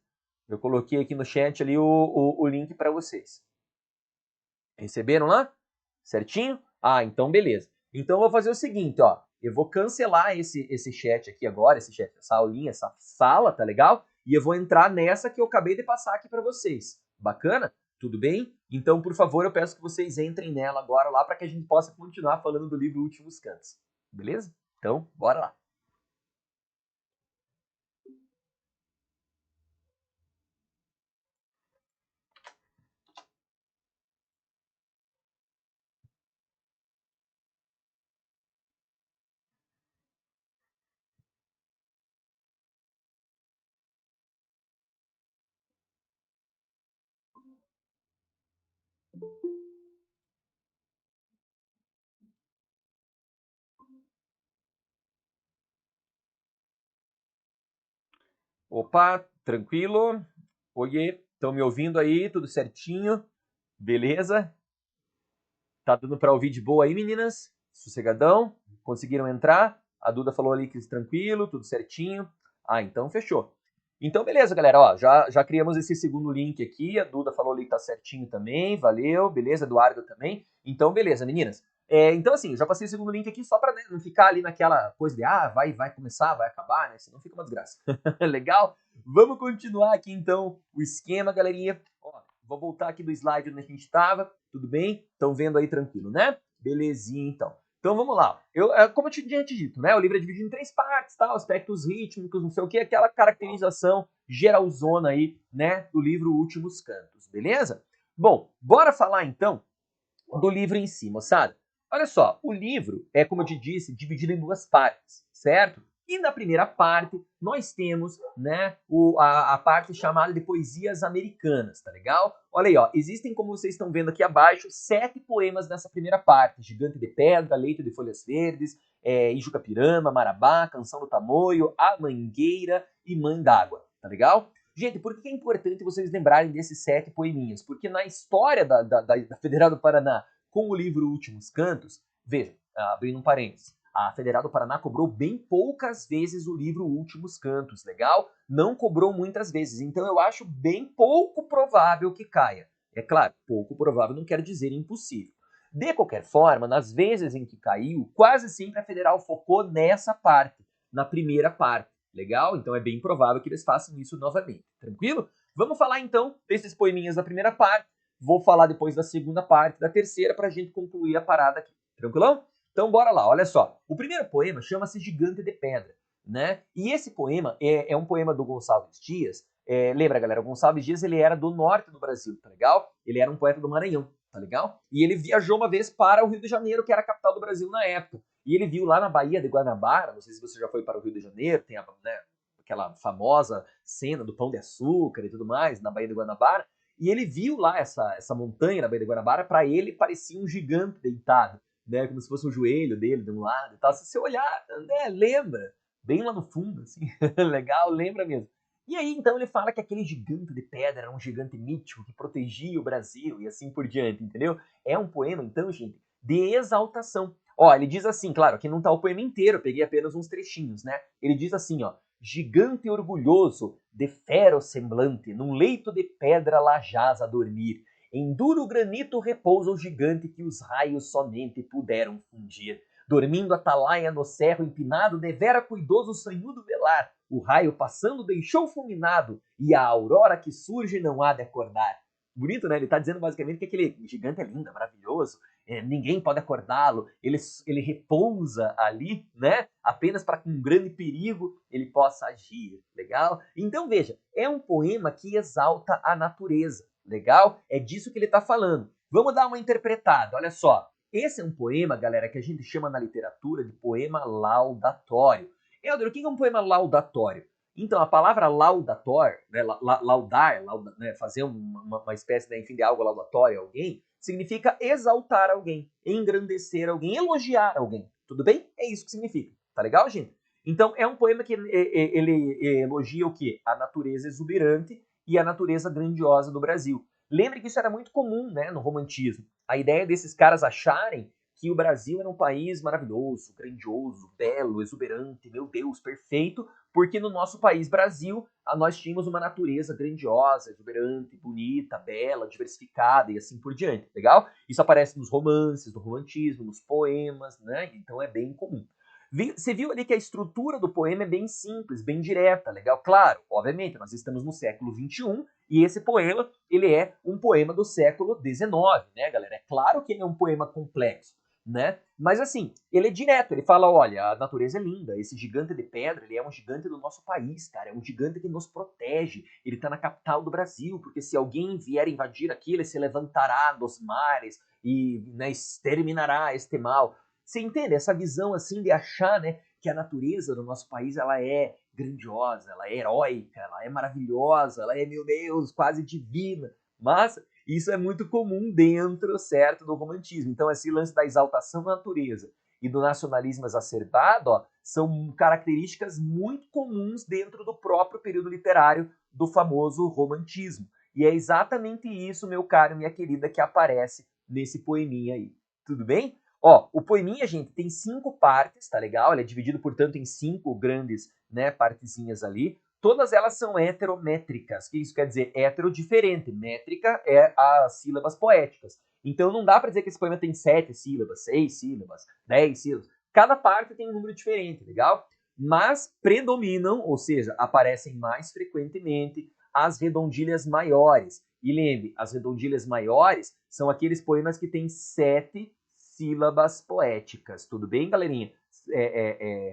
Eu coloquei aqui no chat ali o link para vocês. Receberam lá? Certinho? Ah, então beleza. Então eu vou fazer o seguinte, ó. Eu vou cancelar esse chat aqui agora, essa aulinha, essa sala, tá legal? E eu vou entrar nessa que eu acabei de passar aqui para vocês. Bacana? Tudo bem? Então, por favor, eu peço que vocês entrem nela agora lá para que a gente possa continuar falando do livro Últimos Cantos. Beleza? Então, bora lá. Opa, tranquilo? Oiê, estão me ouvindo aí? Tudo certinho? Beleza? Tá dando para ouvir de boa aí, meninas? Sossegadão? Conseguiram entrar? A Duda falou ali que tranquilo, tudo certinho. Ah, então fechou. Então beleza, galera, ó, já criamos esse segundo link aqui, a Duda falou ali que tá certinho também, valeu, beleza, Eduardo também. Então beleza, meninas. Então, assim, eu já passei o segundo link aqui só para, né, não ficar ali naquela coisa de, vai começar, vai acabar, né? Senão fica uma desgraça. Legal? Vamos continuar aqui, então, o esquema, galerinha. Ó, vou voltar aqui do slide onde a gente estava, tudo bem? Estão vendo aí tranquilo, né? Belezinha, então. Então, vamos lá. Como eu tinha te dito, né? O livro é dividido em 3 partes, tá? Aspectos rítmicos, não sei o que, aquela caracterização geralzona aí, né? Do livro Últimos Cantos, beleza? Bom, bora falar, então, do livro em si, moçada. Olha só, o livro é, como eu te disse, dividido em 2 partes, certo? E na primeira parte, nós temos, né, a parte chamada de poesias americanas, tá legal? Olha aí, ó, existem, como vocês estão vendo aqui abaixo, 7 poemas nessa primeira parte. Gigante de Pedra, Leito de Folhas Verdes, Ijucapirama, Marabá, Canção do Tamoio, A Mangueira e Mãe d'Água, tá legal? Gente, por que é importante vocês lembrarem desses 7 poeminhas? Porque na história da Federal do Paraná com o livro Últimos Cantos, veja, abrindo um parênteses, a Federal do Paraná cobrou bem poucas vezes o livro Últimos Cantos, legal? Não cobrou muitas vezes, então eu acho bem pouco provável que caia. É claro, pouco provável não quer dizer impossível. De qualquer forma, nas vezes em que caiu, quase sempre a Federal focou nessa parte, na primeira parte. Legal? Então é bem provável que eles façam isso novamente. Tranquilo? Vamos falar então desses poeminhas da primeira parte. Vou falar depois da segunda parte, da terceira, para a gente concluir a parada aqui. Tranquilão? Então bora lá, olha só. O primeiro poema chama-se Gigante de Pedra, né? E esse poema é um poema do Gonçalves Dias. Lembra, galera, o Gonçalves Dias ele era do norte do Brasil, tá legal? Ele era um poeta do Maranhão, tá legal? E ele viajou uma vez para o Rio de Janeiro, que era a capital do Brasil na época. E ele viu lá na Baía de Guanabara, não sei se você já foi para o Rio de Janeiro, tem aquela famosa cena do Pão de Açúcar e tudo mais, na Baía de Guanabara. E ele viu lá essa montanha na Baía de Guanabara, para ele parecia um gigante deitado, né? Como se fosse um joelho dele de um lado e tal. Se você olhar, né, lembra, bem lá no fundo, assim, legal, lembra mesmo. E aí, então, ele fala que aquele gigante de pedra era um gigante mítico que protegia o Brasil e assim por diante, entendeu? É um poema, então, gente, de exaltação. Ó, ele diz assim, claro, aqui não tá o poema inteiro, eu peguei apenas uns trechinhos, né? Ele diz assim, ó: gigante orgulhoso, de fero semblante, num leito de pedra lá jaz a dormir. Em duro granito repousa o gigante que os raios somente puderam fundir. Dormindo atalaia no cerro empinado, devera cuidoso sanhudo velar. O raio passando deixou fulminado, e a aurora que surge não há de acordar. Bonito, né? Ele tá dizendo basicamente que aquele gigante é lindo, é maravilhoso, ninguém pode acordá-lo, ele repousa ali, né? Apenas para que um grande perigo ele possa agir, legal? Então veja, é um poema que exalta a natureza, legal? É disso que ele está falando. Vamos dar uma interpretada, olha só. Esse é um poema, galera, que a gente chama na literatura de poema laudatório. Helder, o que é um poema laudatório? Então, a palavra laudator, né, laudar, né, fazer uma espécie, né, enfim, de algo laudatório a alguém, significa exaltar alguém, engrandecer alguém, elogiar alguém. Tudo bem? É isso que significa. Tá legal, gente? Então, é um poema que ele elogia o quê? A natureza exuberante e a natureza grandiosa do Brasil. Lembre que isso era muito comum, né, no romantismo. A ideia desses caras acharem que o Brasil era um país maravilhoso, grandioso, belo, exuberante, meu Deus, perfeito, porque no nosso país, Brasil, nós tínhamos uma natureza grandiosa, exuberante, bonita, bela, diversificada e assim por diante, legal? Isso aparece nos romances, no romantismo, nos poemas, né? Então é bem comum. Você viu ali que a estrutura do poema é bem simples, bem direta, legal? Claro, obviamente, nós estamos no século XXI e esse poema, ele é um poema do século XIX, né, galera? É claro que ele é um poema complexo, né? Mas assim, ele é direto, ele fala, olha, a natureza é linda, esse gigante de pedra, ele é um gigante do nosso país, cara, é um gigante que nos protege, ele tá na capital do Brasil, porque se alguém vier invadir aqui, ele se levantará dos mares e, né, exterminará este mal. Você entende? Essa visão assim de achar, né, que a natureza do nosso país ela é grandiosa, ela é heróica, ela é maravilhosa, ela é, meu Deus, quase divina. Mas isso é muito comum dentro, certo, do romantismo. Então, esse lance da exaltação da natureza e do nacionalismo exacerbado, ó, são características muito comuns dentro do próprio período literário do famoso romantismo. E é exatamente isso, meu caro, minha querida, que aparece nesse poeminha aí. Tudo bem? Ó, o poeminha, gente, tem 5 partes, tá legal? Ele é dividido, portanto, em 5 grandes, né, partezinhas ali. Todas elas são heterométricas. O que isso quer dizer? Hetero diferente. Métrica é as sílabas poéticas. Então não dá para dizer que esse poema tem 7 sílabas, 6 sílabas, 10 sílabas. Cada parte tem um número diferente, legal? Mas predominam, ou seja, aparecem mais frequentemente as redondilhas maiores. E lembre, as redondilhas maiores são aqueles poemas que têm 7 sílabas poéticas. Tudo bem, galerinha?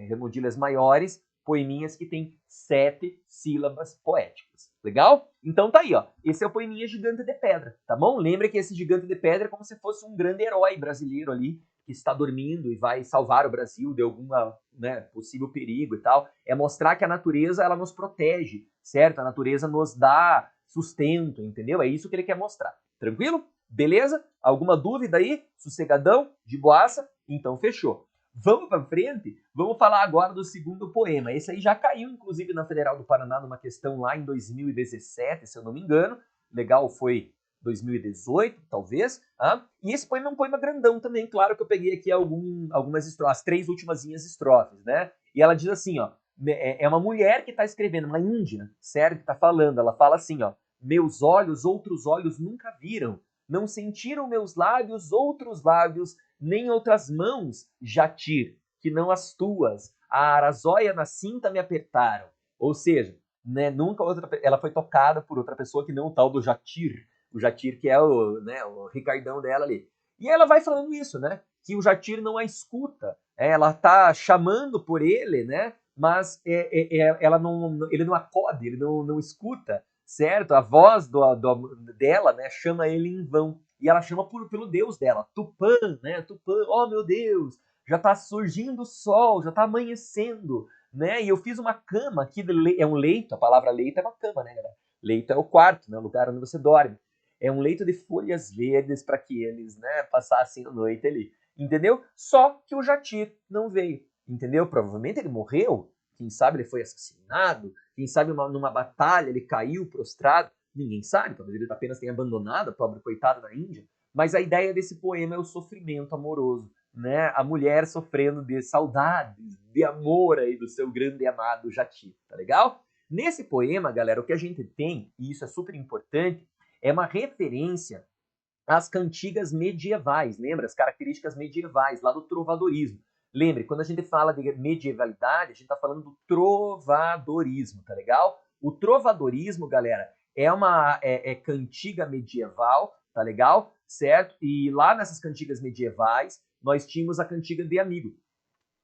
Redondilhas maiores, poeminhas que têm 7 sílabas poéticas. Legal? Então tá aí, ó. Esse é o poeminha Gigante de Pedra, tá bom? Lembra que esse Gigante de Pedra é como se fosse um grande herói brasileiro ali, que está dormindo e vai salvar o Brasil de alguma, né, possível perigo e tal. É mostrar que a natureza, ela nos protege, certo? A natureza nos dá sustento, entendeu? É isso que ele quer mostrar. Tranquilo? Beleza? Alguma dúvida aí? Sossegadão? De boaça? Então fechou. Vamos para frente? Vamos falar agora do segundo poema. Esse aí já caiu, inclusive, na Federal do Paraná numa questão lá em 2017, se eu não me engano. Legal, foi 2018, talvez. E esse poema é um poema grandão também. Claro que eu peguei aqui algumas estrofes, as 3 últimas estrofes, né? E ela diz assim, ó. É uma mulher que está escrevendo, uma índia, certo? Que está falando. Ela fala assim, ó. Meus olhos, outros olhos nunca viram. Não sentiram meus lábios, outros lábios, nem outras mãos, Jatir, que não as tuas. A arazóia na cinta me apertaram. Ou seja, né, nunca ela foi tocada por outra pessoa que não o tal do Jatir. O Jatir que é o Ricardão dela ali. E ela vai falando isso, né? Que o Jatir não a escuta. Ela tá chamando por ele, né? Mas ele não acode, ele não escuta, certo? A voz dela, né, chama ele em vão. E ela chama pelo Deus dela, Tupã, né? Tupã, oh meu Deus, já tá surgindo o sol, já tá amanhecendo, né? E eu fiz uma cama aqui, é um leito, a palavra leito é uma cama, né, galera? Leito é o quarto, né? O lugar onde você dorme. É um leito de folhas verdes para que eles, né, passassem a noite ali. Entendeu? Só que o Jatir não veio. Entendeu? Provavelmente ele morreu. Quem sabe ele foi assassinado. Quem sabe numa batalha ele caiu prostrado. Ninguém sabe. Talvez ele apenas tenha abandonado a pobre coitada da Índia. Mas a ideia desse poema é o sofrimento amoroso, né? A mulher sofrendo de saudades, de amor aí do seu grande amado Jatir. Tá legal? Nesse poema, galera, o que a gente tem, e isso é super importante, é uma referência às cantigas medievais, lembra? As características medievais, lá do trovadorismo. Lembre, quando a gente fala de medievalidade, a gente está falando do trovadorismo, tá legal? O trovadorismo, galera, é uma cantiga medieval, tá legal? Certo? E lá nessas cantigas medievais, nós tínhamos a cantiga de amigo.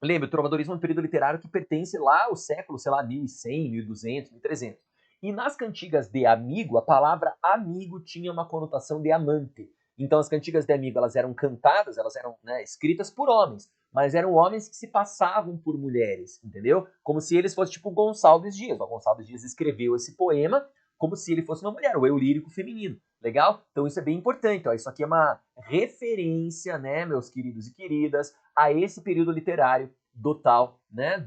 Lembra, o trovadorismo é um período literário que pertence lá ao século, sei lá, 1100, 1200, 1300. E nas cantigas de amigo, a palavra amigo tinha uma conotação de amante. Então as cantigas de amigo, elas eram cantadas, elas eram, né, escritas por homens, mas eram homens que se passavam por mulheres, entendeu? Como se eles fossem tipo Gonçalves Dias. O Gonçalves Dias escreveu esse poema como se ele fosse uma mulher, o eu lírico feminino. Legal? Então isso é bem importante. Ó. Isso aqui é uma referência, né, meus queridos e queridas, a esse período literário do tal, né,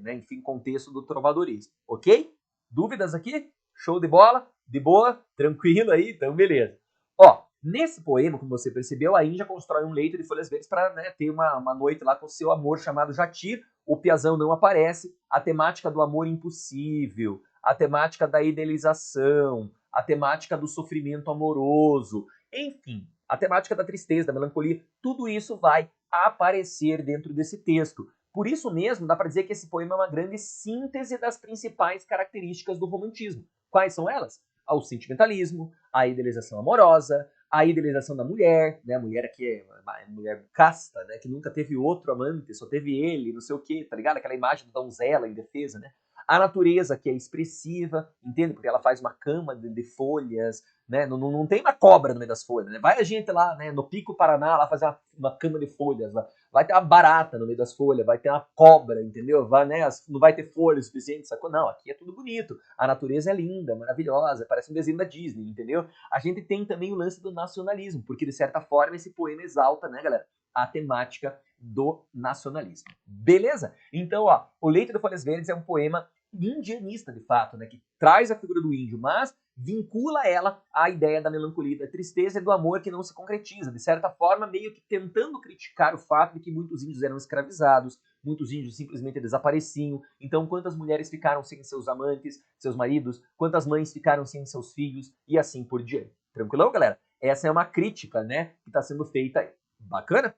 né, enfim, contexto do trovadorismo. Ok? Dúvidas aqui? Show de bola? De boa? Tranquilo aí? Então, beleza. Ó, nesse poema, como você percebeu, a Índia constrói um leito de folhas verdes para, né, ter uma noite lá com seu amor chamado Jatir. O Piazão não aparece. A temática do amor impossível, a temática da idealização, a temática do sofrimento amoroso, enfim, a temática da tristeza, da melancolia, tudo isso vai aparecer dentro desse texto. Por isso mesmo, dá para dizer que esse poema é uma grande síntese das principais características do romantismo. Quais são elas? O sentimentalismo, a idealização amorosa, a idealização da mulher, né? A mulher aqui é uma mulher casta, né? Que nunca teve outro amante, só teve ele, não sei o quê, tá ligado? Aquela imagem da donzela indefesa, né? A natureza, que é expressiva, entende? Porque ela faz uma cama de folhas, né? Não tem uma cobra no meio das folhas, né? Vai a gente lá, né, no Pico Paraná, lá fazer uma cama de folhas, lá. Vai ter uma barata no meio das folhas, vai ter uma cobra, entendeu? Vai, né, não vai ter folha o suficiente, sacou? Não, aqui é tudo bonito. A natureza é linda, maravilhosa, parece um desenho da Disney, entendeu? A gente tem também o lance do nacionalismo, porque de certa forma esse poema exalta, né, galera, a temática do nacionalismo. Beleza? Então, ó, O Leito de Folhas Verdes é um poema indianista, de fato, né, que traz a figura do índio, mas vincula ela à ideia da melancolia, da tristeza e do amor que não se concretiza, de certa forma, meio que tentando criticar o fato de que muitos índios eram escravizados, muitos índios simplesmente desapareciam. Então, quantas mulheres ficaram sem seus amantes, seus maridos, quantas mães ficaram sem seus filhos e assim por diante. Tranquilão, galera? essa é uma crítica, né, que está sendo feita aí. Bacana?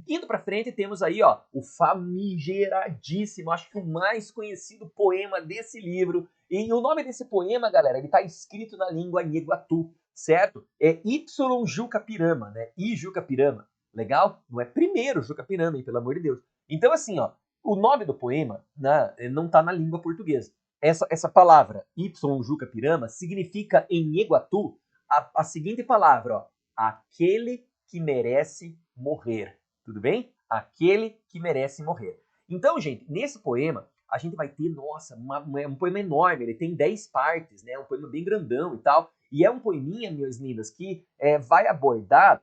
Indo para frente, temos aí, ó, o famigeradíssimo, acho que o mais conhecido poema desse livro. E o nome desse poema, galera, ele está escrito na língua Nheguatu, certo? É Y Juca Pirama, né? I Juca Pirama. Legal? Não é primeiro Juca Pirama, hein, pelo amor de Deus. Então, assim, ó, o nome do poema, né, não está na língua portuguesa. Essa palavra, Y Juca Pirama, significa em Nheguatu a seguinte palavra, ó, aquele que merece morrer. Tudo bem? Aquele que merece morrer. Então, gente, nesse poema, a gente vai ter, nossa, um poema enorme, ele tem 10 partes, né? Um poema bem grandão e tal. E é um poeminha, minhas lindas, que vai abordar,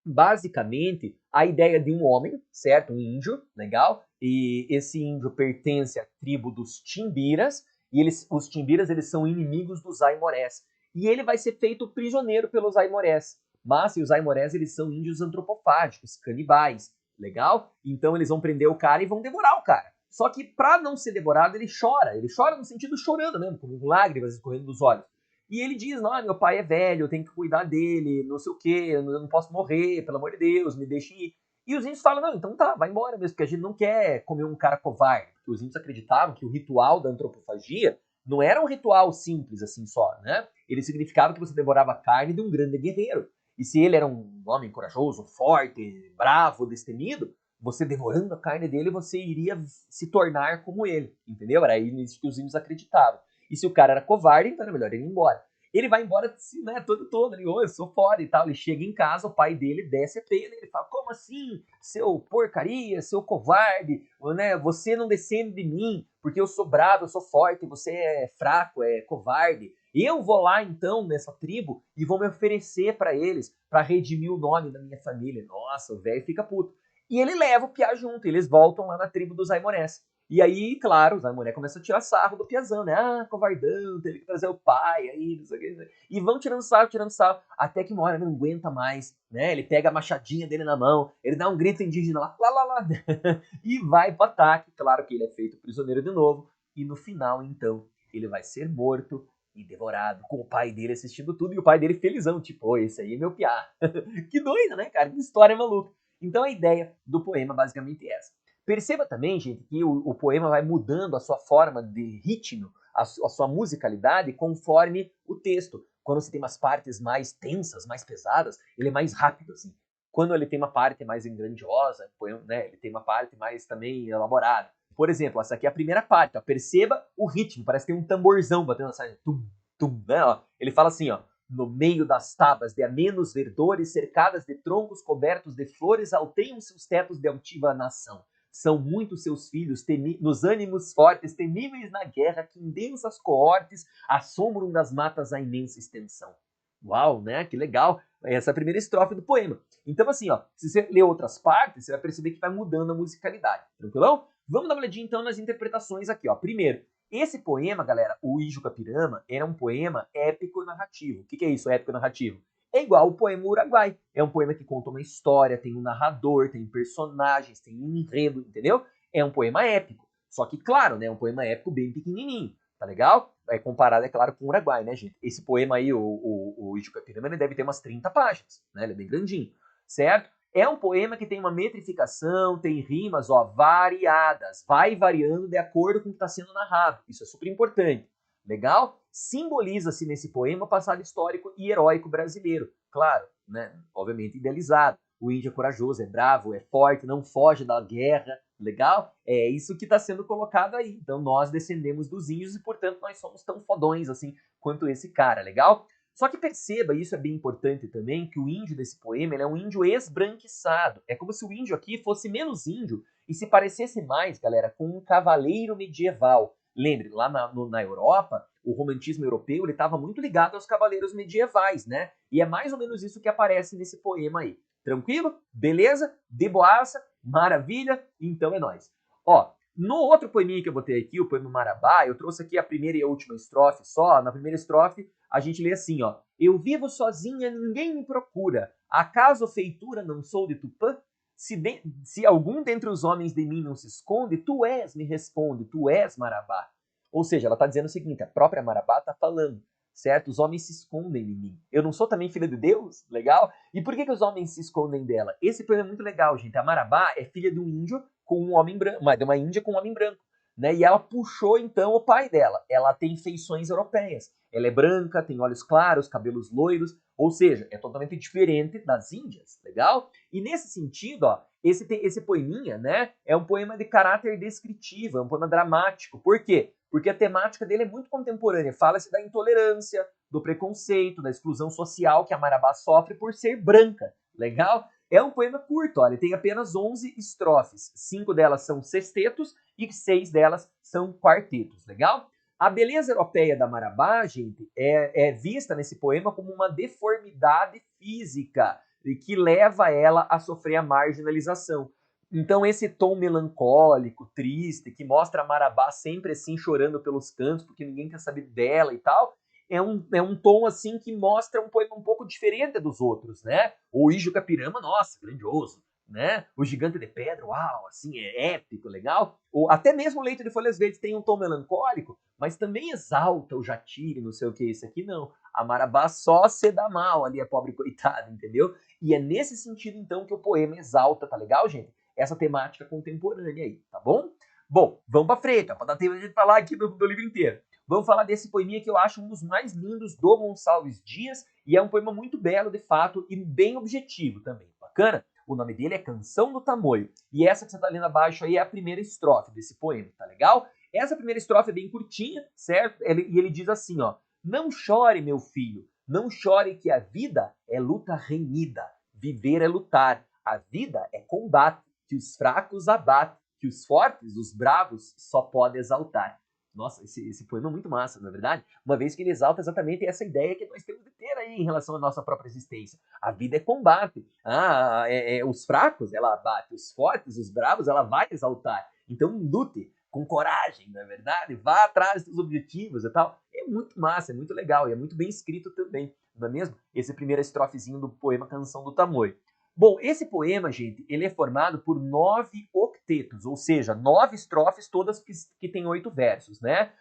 basicamente, a ideia de um homem, certo? Um índio, legal? E esse índio pertence à tribo dos Timbiras, e os Timbiras, eles são inimigos dos Aimorés. E ele vai ser feito prisioneiro pelos Aimorés. Mas os Aimorés, eles são índios antropofágicos, canibais, legal? Então eles vão prender o cara e vão devorar o cara. Só que para não ser devorado, ele chora no sentido chorando mesmo, com lágrimas escorrendo dos olhos. E ele diz, não, meu pai é velho, eu tenho que cuidar dele, não sei o quê, eu não posso morrer, pelo amor de Deus, me deixe ir. E os índios falam, não, então tá, vai embora mesmo, porque a gente não quer comer um cara covarde. Porque os índios acreditavam que o ritual da antropofagia não era um ritual simples assim só, né? Ele significava que você devorava a carne de um grande guerreiro. E se ele era um homem corajoso, forte, bravo, destemido, você devorando a carne dele, você iria se tornar como ele, entendeu? Era isso que os índios acreditavam. E se o cara era covarde, então era melhor ele ir embora. Ele vai embora assim, né, todo, ele, eu sou foda e tal. Ele chega em casa, o pai dele desce a pena, ele fala, como assim, seu porcaria, seu covarde, né, você não descende de mim, porque eu sou bravo, eu sou forte, você é fraco, é covarde. Eu vou lá, então, nessa tribo e vou me oferecer para eles, para redimir o nome da minha família. Nossa, o velho fica puto. E ele leva o Piá junto, eles voltam lá na tribo dos Aimorés. E aí, claro, os Aimoré começam a tirar sarro do Piazão, né? Ah, covardão, teve que trazer o pai aí, não sei o que. E vão tirando sarro, até que uma hora não aguenta mais, né? Ele pega a machadinha dele na mão, ele dá um grito indígena lá, e vai pro ataque. Claro que ele é feito prisioneiro de novo, e no final, então, ele vai ser morto e devorado, com o pai dele assistindo tudo, e o pai dele felizão, tipo, oh, esse aí é meu piá. Que doido, né, cara? Que história maluca. Então a ideia do poema basicamente é essa. Perceba também, gente, que o poema vai mudando a sua forma de ritmo, a sua musicalidade conforme o texto. Quando você tem umas partes mais tensas, mais pesadas, ele é mais rápido, assim. Quando ele tem uma parte mais grandiosa, né, ele tem uma parte mais também elaborada. Por exemplo, essa aqui é a primeira parte, ó, perceba o ritmo, parece que tem um tamborzão batendo na saída, tum, tum, né, ó. Ele fala assim, ó, no meio das tabas de amenos verdores, cercadas de troncos cobertos de flores, alteiam seus tetos de altiva nação. São muitos seus filhos, nos ânimos fortes, temíveis na guerra, que em densas coortes assombram das matas a imensa extensão. Uau, né? Que legal. Essa é a primeira estrofe do poema. Então, assim, ó, se você ler outras partes, você vai perceber que vai mudando a musicalidade. Tranquilão? Vamos dar uma olhadinha, então, nas interpretações aqui, ó. Primeiro, esse poema, galera, o Ijuca Pirama, era um poema épico-narrativo. O que é isso, épico-narrativo? É igual o poema Uruguai. É um poema que conta uma história, tem um narrador, tem personagens, tem um enredo, entendeu? É um poema épico. Só que, claro, né, é um poema épico bem pequenininho, tá legal? É comparado, é claro, com o Uruguai, né, gente? Esse poema aí, o Ijuca Pirama, ele deve ter umas 30 páginas, né? Ele é bem grandinho, certo? É um poema que tem uma metrificação, tem rimas, ó, variadas. Vai variando de acordo com o que está sendo narrado. Isso é super importante. Legal? Simboliza-se nesse poema o passado histórico e heróico brasileiro. Claro, né? Obviamente idealizado. O índio é corajoso, é bravo, é forte, não foge da guerra. Legal? É isso que está sendo colocado aí. Então nós descendemos dos índios e, portanto, nós somos tão fodões assim quanto esse cara. Legal? Só que perceba, isso é bem importante também, que o índio desse poema ele é um índio esbranquiçado. É como se o índio aqui fosse menos índio e se parecesse mais, galera, com um cavaleiro medieval. Lembre, lá na Europa, o romantismo europeu estava muito ligado aos cavaleiros medievais, né? E é mais ou menos isso que aparece nesse poema aí. Tranquilo? Beleza? De boaça? Maravilha? Então é nóis. Ó, no outro poeminha que eu botei aqui, o poema Marabá, eu trouxe aqui a primeira e a última estrofe só. Na primeira estrofe, a gente lê assim, ó. Eu vivo sozinha, ninguém me procura. Acaso feitura não sou de Tupã? Se algum dentre os homens de mim não se esconde, tu és, me responde, tu és Marabá. Ou seja, ela está dizendo o seguinte, a própria Marabá está falando. certo? Os homens se escondem de mim. Eu não sou também filha de Deus? Legal? E por que os homens se escondem dela? Esse poema é muito legal, gente. A Marabá é filha de um índio com um homem branco, de uma índia com um homem branco, né? E ela puxou, então, o pai dela. Ela tem feições europeias. Ela é branca, tem olhos claros, cabelos loiros, ou seja, é totalmente diferente das índias, legal? E nesse sentido, ó, esse poeminha, né, é um poema de caráter descritivo, é um poema dramático. Por quê? Porque a temática dele é muito contemporânea. Fala-se da intolerância, do preconceito, da exclusão social que a Marabá sofre por ser branca, legal? É um poema curto, olha, tem apenas 11 estrofes. 5 delas são sextetos e 6 delas são quartetos, legal? A beleza europeia da Marabá, gente, é vista nesse poema como uma deformidade física que leva ela a sofrer a marginalização. Então esse tom melancólico, triste, que mostra a Marabá sempre assim chorando pelos cantos porque ninguém quer saber dela e tal, é um tom assim que mostra um poema um pouco diferente dos outros, né? O Ijo Capirama, nossa, grandioso, né? O Gigante de Pedra, uau, assim, é épico, legal. Ou até mesmo o Leito de Folhas Verdes tem um tom melancólico, mas também exalta o Jatire, não sei o que, esse aqui não. A Marabá só se dá mal ali, a pobre coitada, entendeu? E é nesse sentido, então, que o poema exalta, tá legal, gente? Essa temática contemporânea aí, tá bom? Bom, vamos pra frente, ó, pra dar tempo de falar aqui do livro inteiro. Vamos falar desse poeminha que eu acho um dos mais lindos do Gonçalves Dias, e é um poema muito belo, de fato, e bem objetivo também. Bacana? O nome dele é Canção do Tamoio. E essa que você tá lendo abaixo aí é a primeira estrofe desse poema, tá legal? Essa primeira estrofe é bem curtinha, certo? E ele diz assim, ó: não chore, meu filho, não chore que a vida é luta renhida. Viver é lutar, a vida é combate, que os fracos abate, que os fortes, os bravos, só pode exaltar. Nossa, esse poema é muito massa, na verdade, uma vez que ele exalta exatamente essa ideia que nós temos de ter aí em relação à nossa própria existência. A vida é combate. Os fracos, ela abate. Os fortes, os bravos, ela vai exaltar. Então, lute com coragem, não é verdade? Vá atrás dos objetivos e tal. É muito massa, é muito legal e é muito bem escrito também, não é mesmo? Esse primeiro estrofezinho do poema Canção do Tamoio. Bom, esse poema, gente, ele é formado por 9 octetos, ou seja, 9 estrofes, todas que têm 8 versos, né?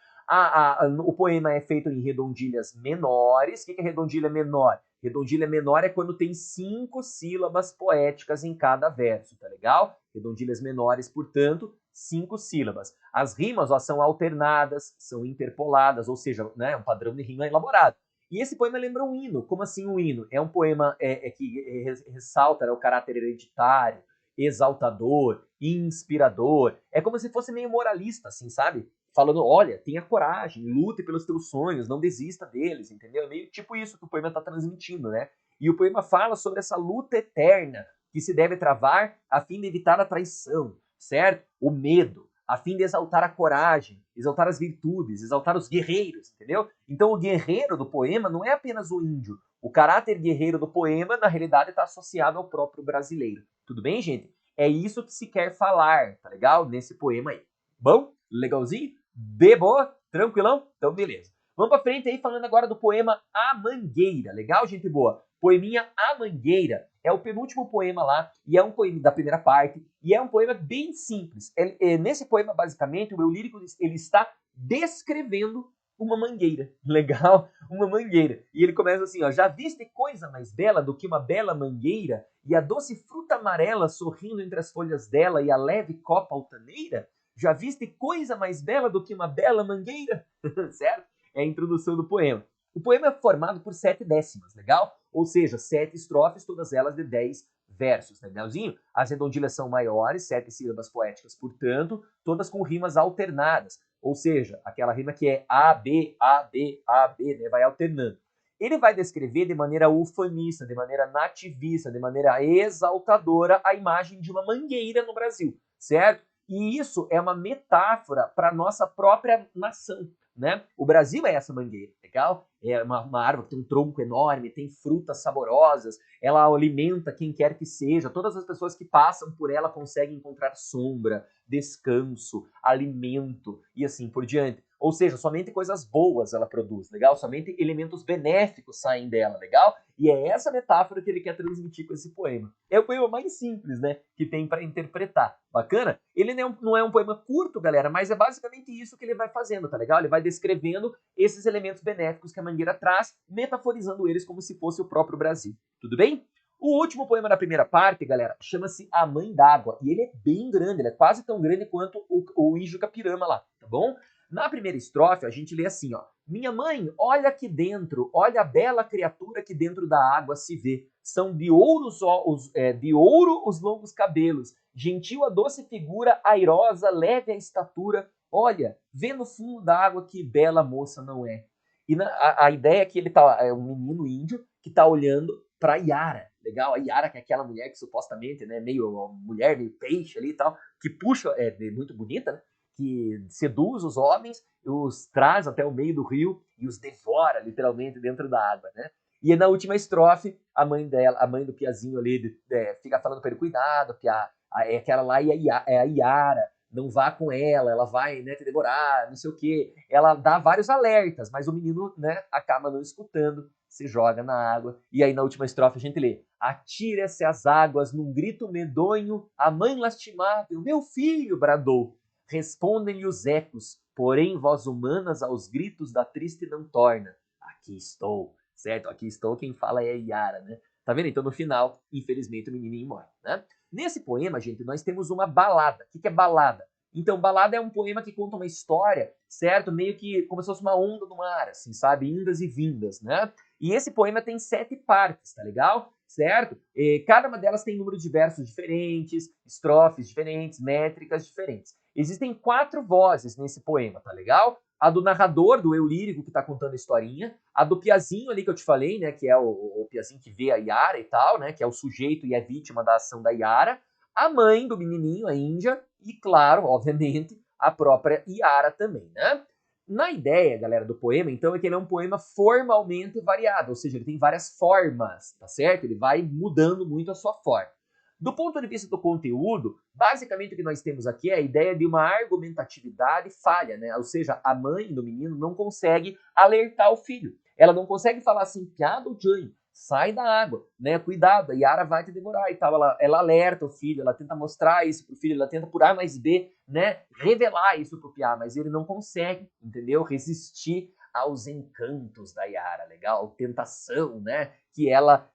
O poema é feito em redondilhas menores. O que é redondilha menor? Redondilha menor é quando tem 5 sílabas poéticas em cada verso, tá legal? Redondilhas menores, portanto, 5 sílabas. As rimas, ó, são alternadas, são interpoladas, ou seja, né, um padrão de rima elaborado. E esse poema lembra um hino. Como assim um hino? É um poema que ressalta, né, o caráter hereditário, exaltador, inspirador. É como se fosse meio moralista, assim, sabe? Falando, olha, tenha coragem, lute pelos teus sonhos, não desista deles, entendeu? É meio tipo isso que o poema está transmitindo, né? E o poema fala sobre essa luta eterna que se deve travar a fim de evitar a traição, certo? O medo, a fim de exaltar a coragem, exaltar as virtudes, exaltar os guerreiros, entendeu? Então o guerreiro do poema não é apenas o índio. O caráter guerreiro do poema, na realidade, está associado ao próprio brasileiro. Tudo bem, gente? É isso que se quer falar, tá legal? Nesse poema aí. Bom? Legalzinho? De boa? Tranquilão? Então, beleza. Vamos pra frente aí, falando agora do poema A Mangueira. Legal, gente boa? Poeminha A Mangueira é o penúltimo poema lá, e é um poema da primeira parte, e é um poema bem simples. Nesse poema, basicamente, o eu lírico ele está descrevendo uma mangueira. Legal? Uma mangueira. E ele começa assim, ó: já viste coisa mais bela do que uma bela mangueira, e a doce fruta amarela sorrindo entre as folhas dela, e a leve copa altaneira? Já viste coisa mais bela do que uma bela mangueira? Certo? É a introdução do poema. O poema é formado por 7 décimas, legal? Ou seja, 7 estrofes, todas elas de 10 versos, legalzinho? As redondilhas são maiores, 7 sílabas poéticas, portanto, todas com rimas alternadas. Ou seja, aquela rima que é A, B, A, B, A, B, né? Vai alternando. Ele vai descrever de maneira ufanista, de maneira nativista, de maneira exaltadora a imagem de uma mangueira no Brasil, certo? E isso é uma metáfora para a nossa própria nação, né? O Brasil é essa mangueira, legal? É uma árvore que tem um tronco enorme, tem frutas saborosas, ela alimenta quem quer que seja. Todas as pessoas que passam por ela conseguem encontrar sombra, descanso, alimento e assim por diante. Ou seja, somente coisas boas ela produz, legal? Somente elementos benéficos saem dela, legal? E é essa metáfora que ele quer transmitir com esse poema. É o poema mais simples, né, que tem para interpretar. Bacana? Ele não é um poema curto, galera, mas é basicamente isso que ele vai fazendo, tá legal? Ele vai descrevendo esses elementos benéficos que a Mangueira traz, metaforizando eles como se fosse o próprio Brasil. Tudo bem? O último poema da primeira parte, galera, chama-se A Mãe d'Água. E ele é bem grande, ele é quase tão grande quanto o Ijucapirama lá, tá bom? Na primeira estrofe, a gente lê assim, ó. Minha mãe, olha aqui dentro, olha a bela criatura que dentro da água se vê. São de ouro os longos cabelos, gentil a doce figura, airosa, leve a estatura. Olha, vê no fundo da água que bela moça não é. E a ideia é que ele é um menino índio que tá olhando pra Yara, legal? A Yara, que é aquela mulher que supostamente, né, meio mulher, meio peixe ali e tal, que puxa, muito bonita, né? Que seduz os homens, os traz até o meio do rio e os devora, literalmente, dentro da água, né? E na última estrofe, a mãe do Piazinho ali, fica falando para ele, cuidado, Pia, aquela lá é a Yara, não vá com ela vai, né, te devorar, não sei o quê. Ela dá vários alertas, mas o menino, né, acaba não escutando, se joga na água. E aí na última estrofe a gente lê: atira-se às águas num grito medonho, a mãe lastimável, meu filho, bradou. Respondem-lhe os ecos, porém voz humanas aos gritos da triste não torna. Aqui estou, certo? Aqui estou, quem fala é a Yara, né? Tá vendo? Então no final, infelizmente, o menininho morre, né? Nesse poema, gente, nós temos uma balada. O que é balada? Então, balada é um poema que conta uma história, certo? Meio que como se fosse uma onda do mar, assim, sabe? Indas e vindas, né? E esse poema tem 7 partes, tá legal? Certo? E cada uma delas tem número de versos diferentes, estrofes diferentes, métricas diferentes. Existem 4 vozes nesse poema, tá legal? A do narrador, do eu lírico, que tá contando a historinha. A do Piazinho ali que eu te falei, né? Que é o Piazinho que vê a Yara e tal, né? Que é o sujeito e é vítima da ação da Yara. A mãe do menininho, a Índia. E, claro, obviamente, a própria Yara também, né? Na ideia, galera, do poema, então, é que ele é um poema formalmente variado. Ou seja, ele tem várias formas, tá certo? Ele vai mudando muito a sua forma. Do ponto de vista do conteúdo, basicamente o que nós temos aqui é a ideia de uma argumentatividade falha, né? Ou seja, a mãe do menino não consegue alertar o filho. Ela não consegue falar assim, piada ou Jane, sai da água, né? Cuidado, a Yara vai te devorar e tal. Ela alerta o filho, ela tenta mostrar isso pro filho, ela tenta por A mais B, né? Revelar isso pro Piá, mas ele não consegue, entendeu? Resistir aos encantos da Yara, legal? Tentação, né? Que ela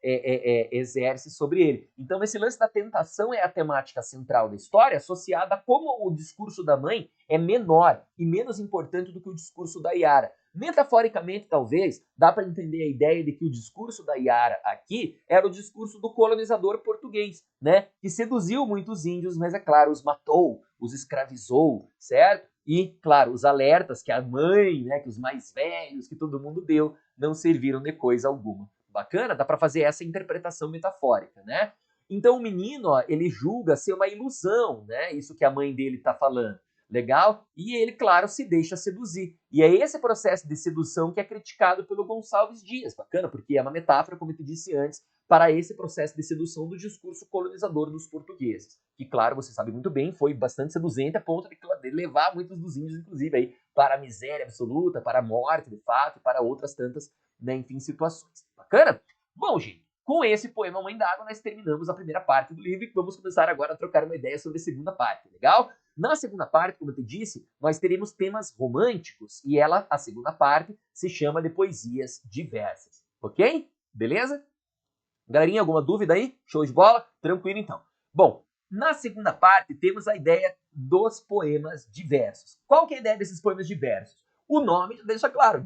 exerce sobre ele. Então, esse lance da tentação é a temática central da história, associada a como o discurso da mãe é menor e menos importante do que o discurso da Yara. Metaforicamente, talvez, dá para entender a ideia de que o discurso da Yara aqui era o discurso do colonizador português, né? Que seduziu muitos índios, mas, é claro, os matou, os escravizou, certo? E, claro, os alertas que a mãe, né, que os mais velhos, que todo mundo deu, não serviram de coisa alguma. Bacana? Dá para fazer essa interpretação metafórica, né? Então o menino, ó, ele julga ser uma ilusão, né? Isso que a mãe dele está falando. Legal? E ele, claro, se deixa seduzir. E é esse processo de sedução que é criticado pelo Gonçalves Dias. Bacana? Porque é uma metáfora, como eu te disse antes, para esse processo de sedução do discurso colonizador dos portugueses. Que, claro, você sabe muito bem, foi bastante seduzente a ponto de levar muitos dos índios, inclusive, aí, para a miséria absoluta, para a morte, de fato, e para outras tantas, né, enfim, situações. Bacana? Bom, gente, com esse poema Mãe d'Água, nós terminamos a primeira parte do livro e vamos começar agora a trocar uma ideia sobre a segunda parte, legal? Na segunda parte, como eu te disse, nós teremos temas românticos e a segunda parte, se chama de poesias diversas, ok? Beleza? Galerinha, alguma dúvida aí? Show de bola? Tranquilo então. Bom, na segunda parte temos a ideia dos poemas diversos. Qual que é a ideia desses poemas diversos? O nome já deixa claro,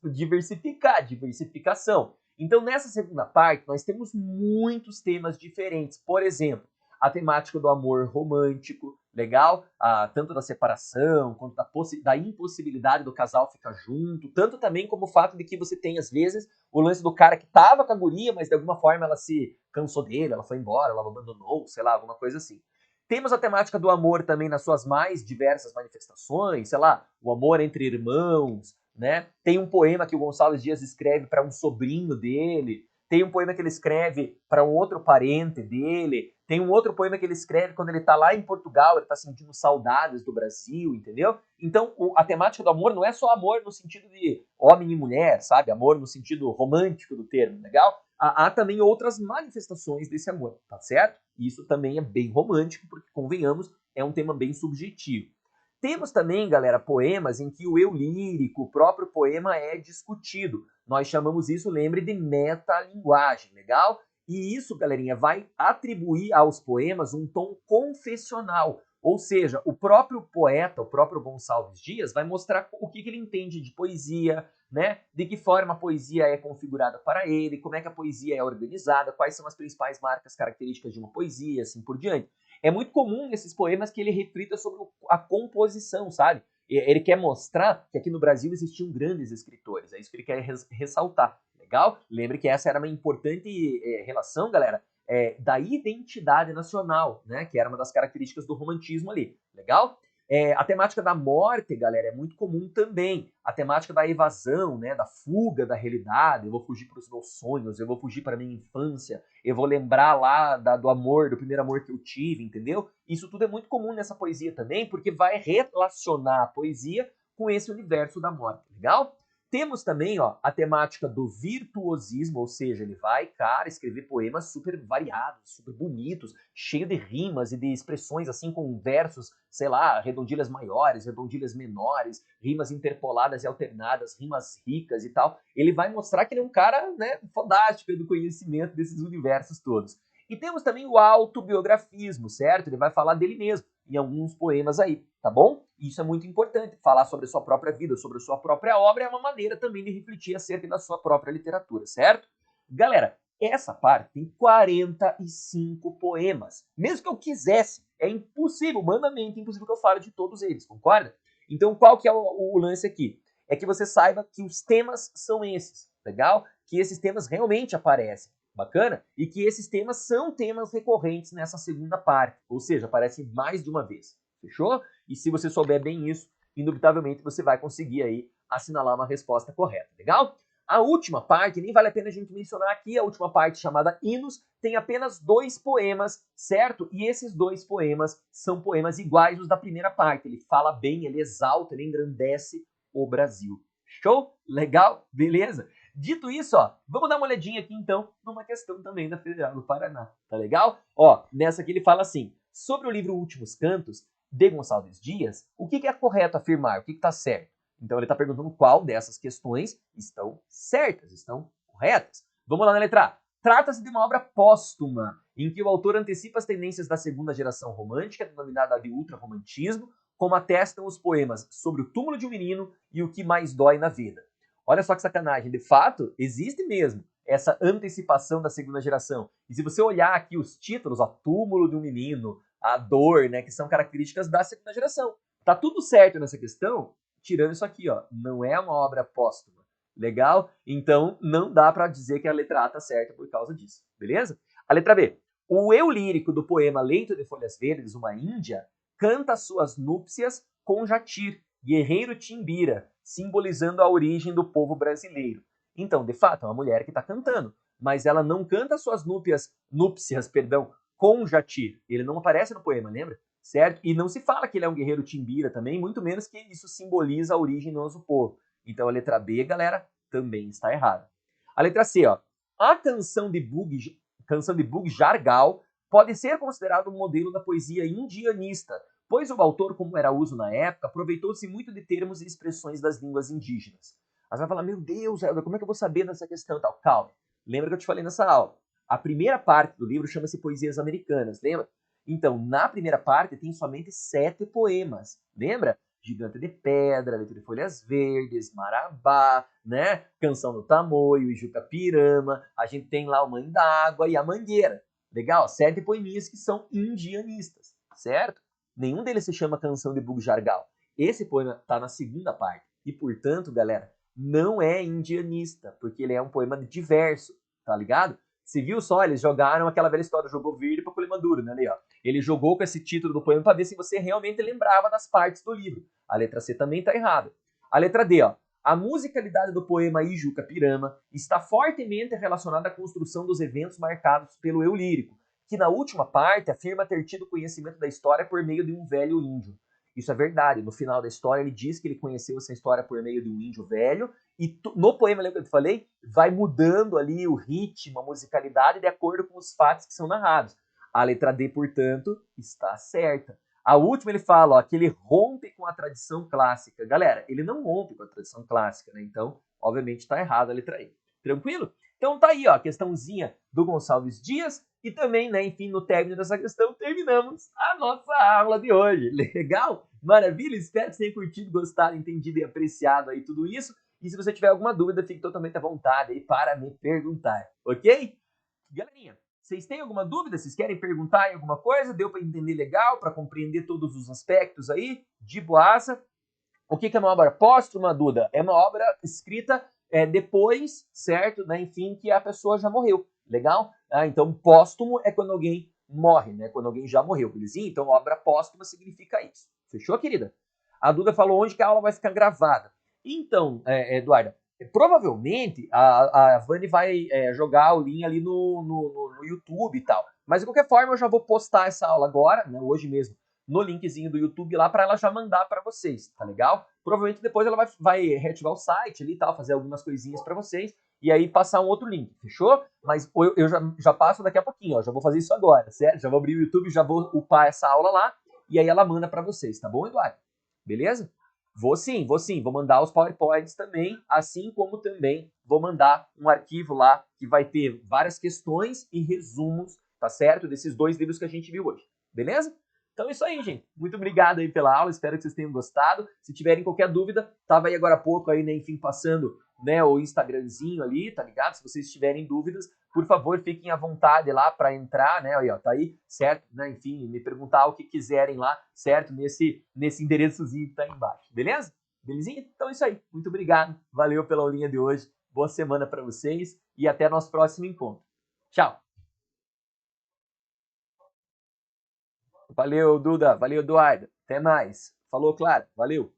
diversificar, diversificação. Então, nessa segunda parte, nós temos muitos temas diferentes. Por exemplo, a temática do amor romântico, legal? Tanto da separação, quanto da impossibilidade do casal ficar junto, tanto também como o fato de que você tem, às vezes, o lance do cara que tava com a guria, mas de alguma forma ela se cansou dele, ela foi embora, ela abandonou, sei lá, alguma coisa assim. Temos a temática do amor também nas suas mais diversas manifestações, sei lá, o amor entre irmãos, né? Tem um poema que o Gonçalves Dias escreve para um sobrinho dele, tem um poema que ele escreve para um outro parente dele, tem um outro poema que ele escreve quando ele tá lá em Portugal, ele tá sentindo saudades do Brasil, entendeu? Então, a temática do amor não é só amor no sentido de homem e mulher, sabe? Amor no sentido romântico do termo, legal? Há também outras manifestações desse amor, tá certo? Isso também é bem romântico, porque, convenhamos, é um tema bem subjetivo. Temos também, galera, poemas em que o eu lírico, o próprio poema é discutido. Nós chamamos isso, lembre, de metalinguagem, legal? E isso, galerinha, vai atribuir aos poemas um tom confessional. Ou seja, o próprio poeta, o próprio Gonçalves Dias, vai mostrar o que ele entende de poesia, né? De que forma a poesia é configurada para ele, como é que a poesia é organizada, quais são as principais marcas características de uma poesia, assim por diante. É muito comum nesses poemas que ele reflita sobre a composição, sabe? Ele quer mostrar que aqui no Brasil existiam grandes escritores, é isso que ele quer ressaltar. Legal? Lembre que essa era uma importante relação, galera, da identidade nacional, né? Que era uma das características do romantismo ali. Legal? A temática da morte, galera, é muito comum também. A temática da evasão, né? Da fuga da realidade. Eu vou fugir para os meus sonhos, eu vou fugir para minha infância, eu vou lembrar lá do amor, do primeiro amor que eu tive, entendeu? Isso tudo é muito comum nessa poesia também, porque vai relacionar a poesia com esse universo da morte. Legal? Temos também, ó, a temática do virtuosismo, ou seja, ele vai, cara, escrever poemas super variados, super bonitos, cheio de rimas e de expressões, assim, com versos, sei lá, redondilhas maiores, redondilhas menores, rimas interpoladas e alternadas, rimas ricas e tal. Ele vai mostrar que ele é um cara, né, fodástico do conhecimento desses universos todos. E temos também o autobiografismo, certo? Ele vai falar dele mesmo em alguns poemas aí, tá bom? Isso é muito importante. Falar sobre a sua própria vida, sobre a sua própria obra é uma maneira também de refletir acerca da sua própria literatura, certo? Galera, essa parte tem 45 poemas. Mesmo que eu quisesse, é impossível, humanamente impossível que eu fale de todos eles, concorda? Então, qual que é o lance aqui? É que você saiba que os temas são esses, legal? Que esses temas realmente aparecem. Bacana? E que esses temas são temas recorrentes nessa segunda parte, ou seja, aparecem mais de uma vez. Fechou? E se você souber bem isso, indubitavelmente você vai conseguir aí assinalar uma resposta correta. Legal? A última parte, nem vale a pena a gente mencionar aqui, a última parte chamada Hinos, tem apenas 2 poemas, certo? E esses 2 poemas são poemas iguais aos da primeira parte. Ele fala bem, ele exalta, ele engrandece o Brasil. Show? Legal? Beleza? Dito isso, ó, vamos dar uma olhadinha aqui então numa questão também da Federal do Paraná, tá legal? Ó, nessa aqui ele fala assim, sobre o livro Últimos Cantos, de Gonçalves Dias, o que é correto afirmar, o que está certo? Então ele está perguntando qual dessas questões estão certas, estão corretas. Vamos lá na letra A. Trata-se de uma obra póstuma, em que o autor antecipa as tendências da segunda geração romântica, denominada de ultrarromantismo, como atestam os poemas Sobre o Túmulo de um Menino e O que Mais Dói na Vida. Olha só que sacanagem, de fato, existe mesmo essa antecipação da segunda geração. E se você olhar aqui os títulos, ó, Túmulo de um Menino, A Dor, né, que são características da segunda geração. Tá tudo certo nessa questão, tirando isso aqui, ó, não é uma obra póstuma. Legal? Então, não dá para dizer que a letra A tá certa por causa disso, beleza? A letra B. O eu lírico do poema Leito de Folhas Verdes, uma Índia, canta suas núpcias com Jatir, guerreiro Timbira, simbolizando a origem do povo brasileiro. Então, de fato, é uma mulher que está cantando, mas ela não canta suas núpcias, com Jatir. Ele não aparece no poema, lembra? Certo? E não se fala que ele é um guerreiro Timbira também, muito menos que isso simboliza a origem do nosso povo. Então a letra B, galera, também está errada. A letra C, ó. A canção de Bug Jargal pode ser considerado um modelo da poesia indianista, pois o autor, como era uso na época, aproveitou-se muito de termos e expressões das línguas indígenas. Aí você vai falar, meu Deus, Helder, como é que eu vou saber dessa questão? Tal, calma. Lembra que eu te falei nessa aula? A primeira parte do livro chama-se Poesias Americanas, lembra? Então, na primeira parte tem somente 7 poemas, lembra? Gigante de Pedra, Leito de Folhas Verdes, Marabá, né? Canção do Tamoio, Ijucapirama, a gente tem lá o Mãe d'Água e a Mangueira. Legal? 7 poeminhas que são indianistas, certo? Nenhum deles se chama Canção de Bug Jargal. Esse poema está na segunda parte. E, portanto, galera, não é indianista, porque ele é um poema diverso, tá ligado? Você viu só? Eles jogaram aquela velha história, jogou verde para colher maduro, né? Ali, ó. Ele jogou com esse título do poema para ver se você realmente lembrava das partes do livro. A letra C também está errada. A letra D, ó. A musicalidade do poema Ijuca Pirama está fortemente relacionada à construção dos eventos marcados pelo eu lírico, que na última parte afirma ter tido conhecimento da história por meio de um velho índio. Isso é verdade. No final da história, ele diz que ele conheceu essa história por meio de um índio velho. E no poema, lembra que eu te falei? Vai mudando ali o ritmo, a musicalidade, de acordo com os fatos que são narrados. A letra D, portanto, está certa. A última ele fala ó, que ele rompe com a tradição clássica. Galera, ele não rompe com a tradição clássica, né? Então, obviamente, está errada a letra E. Tranquilo? Então tá aí, ó, a questãozinha do Gonçalves Dias. E também, né, enfim, no término dessa questão, terminamos a nossa aula de hoje. Legal? Maravilha? Espero que você tenha curtido, gostado, entendido e apreciado aí tudo isso. E se você tiver alguma dúvida, fique totalmente à vontade aí para me perguntar, ok? Galerinha, vocês têm alguma dúvida? Vocês querem perguntar em alguma coisa? Deu para entender legal, para compreender todos os aspectos aí? De boaça. O que é uma obra póstuma, Duda? É uma obra escrita depois, certo? Né? Enfim, que a pessoa já morreu. Legal? Então, póstumo é quando alguém morre, né? Quando alguém já morreu, belezinha? Então, obra póstuma significa isso. Fechou, querida? A Duda falou onde que a aula vai ficar gravada. Então, Eduarda, provavelmente a Vani vai jogar o link ali no YouTube e tal. Mas, de qualquer forma, eu já vou postar essa aula agora, né, hoje mesmo, no linkzinho do YouTube lá para ela já mandar para vocês, tá legal? Provavelmente depois ela vai reativar o site ali e tal, fazer algumas coisinhas para vocês e aí passar um outro link, fechou? Mas eu já passo daqui a pouquinho, ó, já vou fazer isso agora, certo? Já vou abrir o YouTube, já vou upar essa aula lá e aí ela manda para vocês, tá bom, Eduardo? Beleza? Vou sim, vou mandar os PowerPoints também, assim como também vou mandar um arquivo lá que vai ter várias questões e resumos, tá certo? Desses 2 livros que a gente viu hoje, beleza? Então é isso aí, gente. Muito obrigado aí pela aula, espero que vocês tenham gostado. Se tiverem qualquer dúvida, tava aí agora há pouco aí, né, enfim, passando, né, o Instagramzinho ali, tá ligado? Se vocês tiverem dúvidas, por favor, fiquem à vontade lá para entrar, né? Aí, ó, tá aí, certo? Né? Enfim, me perguntar o que quiserem lá, certo? Nesse endereçozinho que tá aí embaixo, beleza? Belezinha? Então é isso aí. Muito obrigado. Valeu pela aulinha de hoje. Boa semana para vocês e até nosso próximo encontro. Tchau. Valeu, Duda. Valeu, Eduardo. Até mais. Falou, Clara. Valeu.